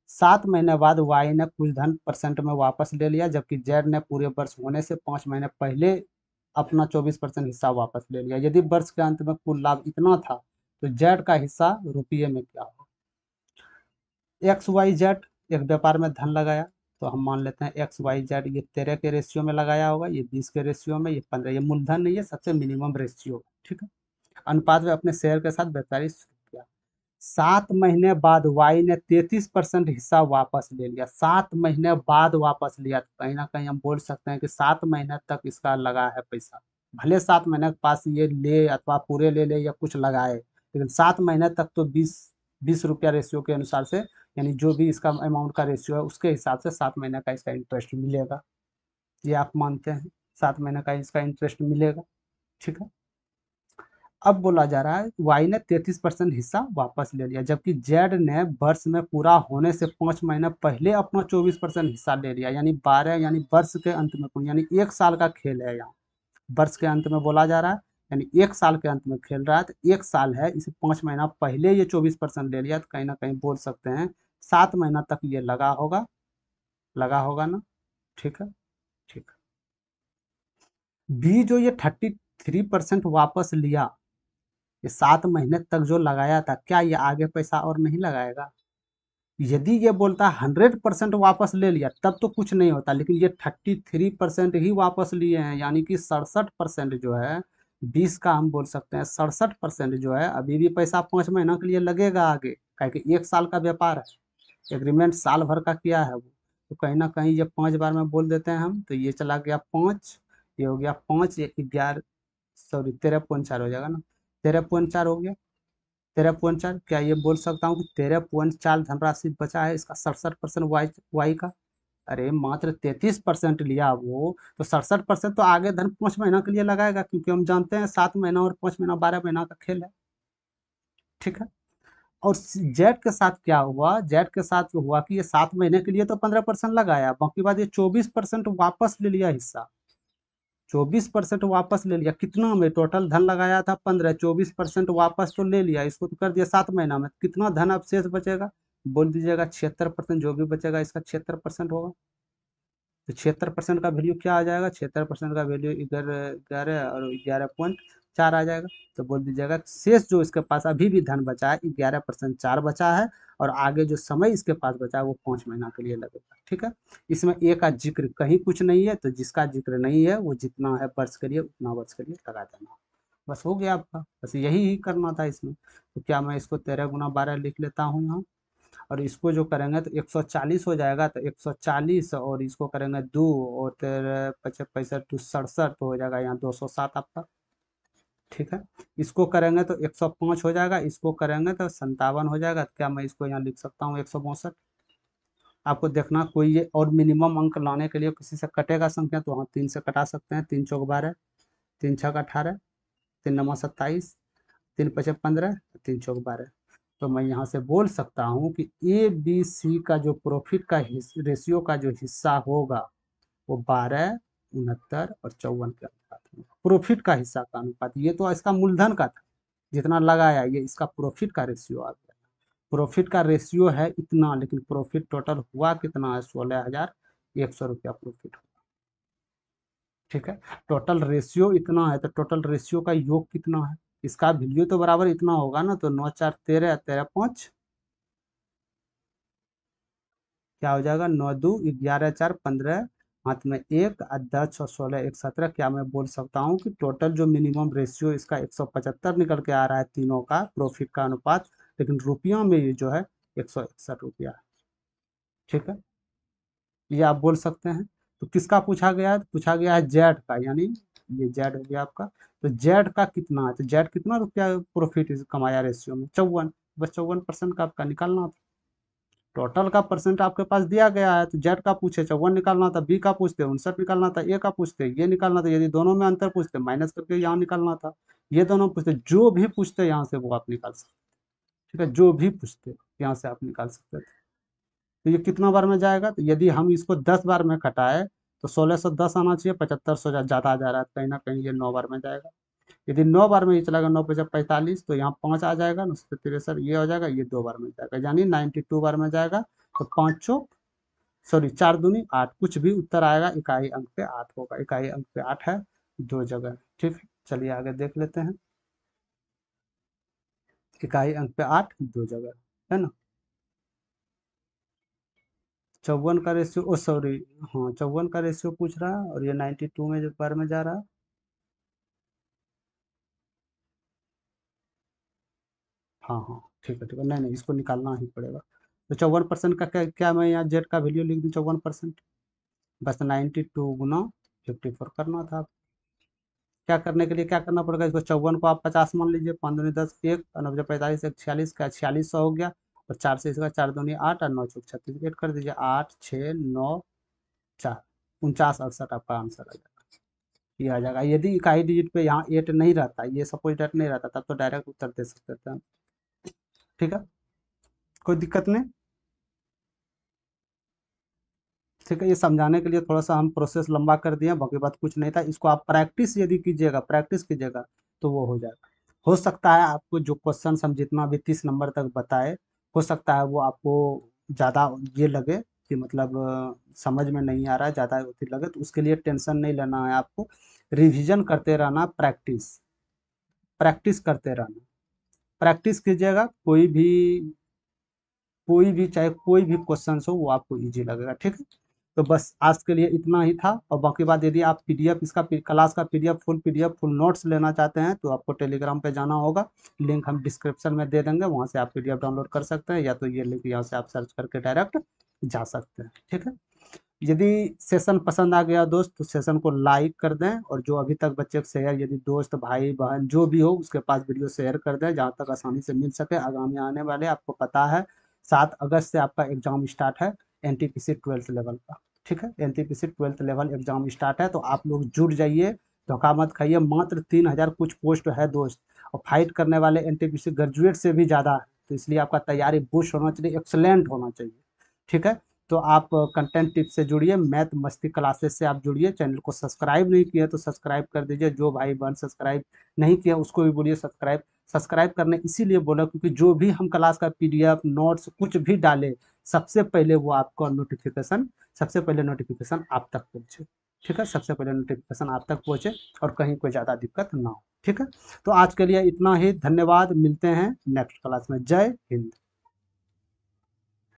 7 महीने बाद वाई ने कुछ धन परसेंट में वापस ले लिया, जबकि जेड ने पूरे वर्ष होने से 5 महीने पहले अपना 24% हिस्सा वापस ले लिया। यदि वर्ष के अंत में कुल लाभ इतना था तो जेड का हिस्सा रुपये में क्या होगा। एक्स वाई जेड एक व्यापार में धन लगाया, तो हम मान लेते हैं एक्स वाई जेड ये 13 के रेशियो में लगाया होगा, ये 20 के रेशियो में, ये 15, ये मूलधन नहीं है, सबसे मिनिमम रेशियो। ठीक है, अनुपात में अपने शेयर के साथ व्यापारी शुरू किया। 7 महीने बाद वाई ने 33% हिस्सा वापस ले लिया। 7 महीने बाद वापस लिया, तो कहीं ना कहीं हम बोल सकते हैं कि 7 महीने तक इसका लगा है पैसा। भले 7 महीने के पास ये ले अथवा पूरे ले ले या कुछ लगाए, लेकिन 7 महीने तक तो 20 रुपया रेशियो के अनुसार से, यानी जो भी इसका अमाउंट का रेशियो है उसके हिसाब से 7 महीने का इसका इंटरेस्ट मिलेगा। ये आप मानते हैं 7 महीने का इसका इंटरेस्ट मिलेगा। ठीक है, अब बोला जा रहा है वाई ने 33% हिस्सा वापस ले लिया, जबकि जेड ने वर्ष में पूरा होने से 5 महीने पहले अपना 24% हिस्सा ले लिया, यानी 12, यानी वर्ष के अंत में, यानी 1 साल का खेल है यहाँ, वर्ष के अंत में बोला जा रहा है, यानी 1 साल के अंत में खेल रहा है, तो 1 साल है, इसे 5 महीना पहले ये 24% ले लिया, तो कहीं ना कहीं बोल सकते हैं 7 महीना तक ये लगा होगा, लगा होगा ना। ठीक है, ठीक है, बी जो ये 33% वापस लिया, ये 7 महीने तक जो लगाया था, क्या ये आगे पैसा और नहीं लगाएगा। यदि ये बोलता 100% वापस ले लिया तब तो कुछ नहीं होता, लेकिन ये 33% ही वापस लिए हैं, यानी कि 67% जो है, 20 का हम बोल सकते हैं 67% जो है, अभी भी पैसा 5 महीना के लिए लगेगा आगे, क्या कि 1 साल का व्यापार है। एग्रीमेंट साल भर का किया है वो, तो कहीं ना कहीं ये 5 बार में बोल देते हैं हम, तो ये चला गया 5, ये हो गया 5, ये 11, सॉरी 13.4 हो जाएगा ना, 13.4 हो गया। 13.4, क्या ये बोल सकता हूँ कि 13.4 धनराशि बचा है इसका 67% वाई वाई का? अरे मात्र 33% लिया वो, तो 67% तो आगे धन 5 महीना के लिए लगाएगा, क्योंकि हम जानते हैं 7 महीना और 5 महीना 12 महीना का खेल है। ठीक है। और जेट के साथ क्या हुआ, जेट के साथ हुआ कि ये 7 महीने के लिए तो 15% लगाया, बाकी बाद ये 24% वापस ले लिया हिस्सा। 24% वापस ले लिया, कितना में टोटल धन लगाया था 15, 24% वापस तो ले लिया, इसको तो कर दिया 7 महीना में, कितना धन अब शेष बचेगा? बोल दीजिएगा 76%, जो भी बचेगा इसका 76% होगा। तो 76% का वैल्यू क्या आ जाएगा? 76% का वैल्यू इधर 11 और 11.4 आ जाएगा। तो बोल दीजिएगा शेष जो इसके पास अभी भी धन बचा है 11% 4 बचा है, और आगे जो समय इसके पास बचा है वो 5 महीना के लिए लगेगा। ठीक है। इसमें ए का जिक्र कहीं कुछ नहीं है, तो जिसका जिक्र नहीं है वो जितना है वर्ष के लिए उतना वर्ष के लिए लगा देना। बस हो गया आपका, बस यही ही करना था इसमें। तो क्या मैं इसको 13 × 12 लिख लेता हूँ यहाँ, और इसको जो करेंगे तो 140 हो जाएगा, तो 140 और इसको करेंगे 2 और 13 पचहत्तर पैंसठ 2 67, तो हो जाएगा यहाँ 207 आपका। ठीक है। इसको करेंगे तो 105 हो जाएगा, इसको करेंगे तो 57 हो जाएगा, तो क्या मैं इसको यहाँ लिख सकता हूँ 162? आपको देखना कोई ये और मिनिमम अंक लाने के लिए किसी से कटेगा संख्या, तो हाँ 3 से कटा सकते हैं, 3 × 4 = 12, 3 × 6 = 18, 3 × 9 = 27, 3 × 5 = 15, 3 × 4 = 12। तो मैं यहाँ से बोल सकता हूँ कि ए बी सी का जो प्रॉफिट का रेशियो का जो हिस्सा होगा वो 12, 69 और 54 के अनुपात में, प्रॉफिट का हिस्सा का अनुपात। ये तो इसका मूलधन का था जितना लगाया, ये इसका प्रॉफिट का रेशियो आ गया। प्रॉफिट का रेशियो है इतना, लेकिन प्रॉफिट टोटल हुआ कितना है? 16,100 रुपया प्रॉफिट। ठीक है। टोटल रेशियो इतना है, तो टोटल रेशियो का योग कितना है? इसका वैल्यू तो बराबर इतना होगा ना, तो 9 × 4 = 13, 13×5 क्या हो जाएगा? 9 × 2 = 11, 4 = 15, हाथ में 1, 10 और 16 = 17। क्या मैं बोल सकता हूँ कि टोटल जो मिनिमम रेशियो इसका 175 निकल के आ रहा है तीनों का प्रॉफिट का अनुपात, लेकिन रुपयों में ये जो है 161 रुपया है। ठीक है। ये आप बोल सकते हैं। तो किसका पूछा गया है? पूछा गया है जेड का, यानी ये जेड हो गया आपका। तो जेड का कितना है? तो जेड कितना रुपया प्रॉफिट कमाया रेशियो में? 54। बस 54% का आपका निकालना था। टोटल का परसेंट आपके पास दिया गया है, तो जेड का पूछे 54 निकालना था, बी का पूछते 59 निकालना था, ए का पूछते ये निकालना था, यदि दोनों में अंतर पूछते माइनस करके यहाँ निकालना था, ये दोनों पूछते, जो भी पूछते यहाँ से वो आप निकाल सकते। ठीक है। जो भी पूछते यहाँ से आप निकाल सकते थे। तो ये कितना बार में जाएगा? तो यदि हम इसको 10 बार में कटाए तो 1610 आना चाहिए, 7500 ज़्यादा आ जा रहा है, कहीं ना कहीं ये 9 बार में जाएगा। यदि 9 बार में ये चलेगा, 9×5 = 45, तो यहाँ 5 आ जाएगा, 963 ये हो जाएगा, ये 2 बार में जाएगा, यानी 92 बार में जाएगा। तो 4×2 = 8, कुछ भी उत्तर आएगा इकाई अंक पे 8 होगा, इकाई अंक पे 8 है 2 जगह। ठीक है। चलिए आगे देख लेते हैं। इकाई अंक पे 8 2 जगह है ना। 54 का रेशियो, ओ सॉरी, हाँ 54 का रेशियो पूछ रहा है, और ये 92 में जो बार में जा रहा है। हाँ हाँ ठीक है ठीक है, नहीं नहीं इसको निकालना ही पड़ेगा। तो 54% का क्या मैं यहाँ जेड का वैल्यू लिख दूँ 54%? बस 92 × 54 करना था। क्या करने के लिए क्या करना पड़ेगा? इसको 54 को आप 50 मान लीजिए, 5×2 = 10, 1 और 9 × 45 = 46 का 4600 हो गया, और 4 से इसका 4×2 = 8 और 9×4 = 36, ऐड कर दीजिए, 8 6 9 4 49 68 आपका आंसर आ जाएगा। ये आ जाएगा। यदि इकाई डिजिट पे यहाँ 8 नहीं रहता, ये सपोज डेट नहीं रहता, तब तो डायरेक्ट उत्तर दे सकते थे हम। ठीक है। कोई दिक्कत नहीं। ठीक है। ये समझाने के लिए थोड़ा सा हम प्रोसेस लंबा कर दिए, बाकी बात कुछ नहीं था। इसको आप प्रैक्टिस यदि कीजिएगा, प्रैक्टिस कीजिएगा, तो वो हो जाएगा। हो सकता है आपको जो क्वेश्चन हम जितना भी 30 नंबर तक बताए, हो सकता है वो आपको ज़्यादा ये लगे कि मतलब समझ में नहीं आ रहा है, ज़्यादा होती लगे, तो उसके लिए टेंशन नहीं लेना है आपको। रिवीजन करते रहना, प्रैक्टिस प्रैक्टिस करते रहना। प्रैक्टिस कीजिएगा, कोई भी चाहे कोई भी क्वेश्चन हो वो आपको इजी लगेगा। ठीक है। तो बस आज के लिए इतना ही था। और बाकी बात, यदि आप पीडीएफ इसका क्लास का पीडीएफ फुल नोट्स लेना चाहते हैं तो आपको टेलीग्राम पे जाना होगा। लिंक हम डिस्क्रिप्शन में दे देंगे, वहाँ से आप पीडीएफ डाउनलोड कर सकते हैं, या तो ये लिंक यहाँ से आप सर्च करके डायरेक्ट जा सकते हैं। ठीक है। यदि सेशन पसंद आ गया दोस्त तो सेशन को लाइक कर दें, और जो अभी तक बच्चे को शेयर, यदि दोस्त भाई बहन जो भी हो उसके पास वीडियो शेयर कर दें जहाँ तक आसानी से मिल सके। आगामी आने वाले, आपको पता है 7 अगस्त से आपका एग्जाम स्टार्ट है एनटीपीसी 12th लेवल का। ठीक है, NTPC 12th level exam start है, तो आप लोग जुट जाइए, धोखा मत खाइए। मात्र 3000 कुछ पोस्ट है दोस्त, और फाइट करने वाले एनटीपीसी ग्रेजुएट से भी ज़्यादा है, तो इसलिए आपका तैयारी बूस्ट होना चाहिए, एक्सलेंट होना चाहिए। ठीक है। तो आप कंटेंट टिप्स से जुड़िए, मैथ मस्ती क्लासेस से आप जुड़िए। चैनल को सब्सक्राइब नहीं किया तो सब्सक्राइब कर दीजिए, जो भाई बहन सब्सक्राइब नहीं किया उसको भी बोलिए सब्सक्राइब। सब्सक्राइब करने इसीलिए बोला क्योंकि जो भी हम क्लास का पीडीएफ नोट्स कुछ भी डालें, सबसे पहले वो आपको नोटिफिकेशन, सबसे पहले नोटिफिकेशन आप तक पहुँचे। ठीक है, सबसे पहले नोटिफिकेशन आप तक पहुँचे और कहीं कोई ज़्यादा दिक्कत ना हो। ठीक है, तो आज के लिए इतना ही, धन्यवाद। मिलते हैं नेक्स्ट क्लास में। जय हिंद।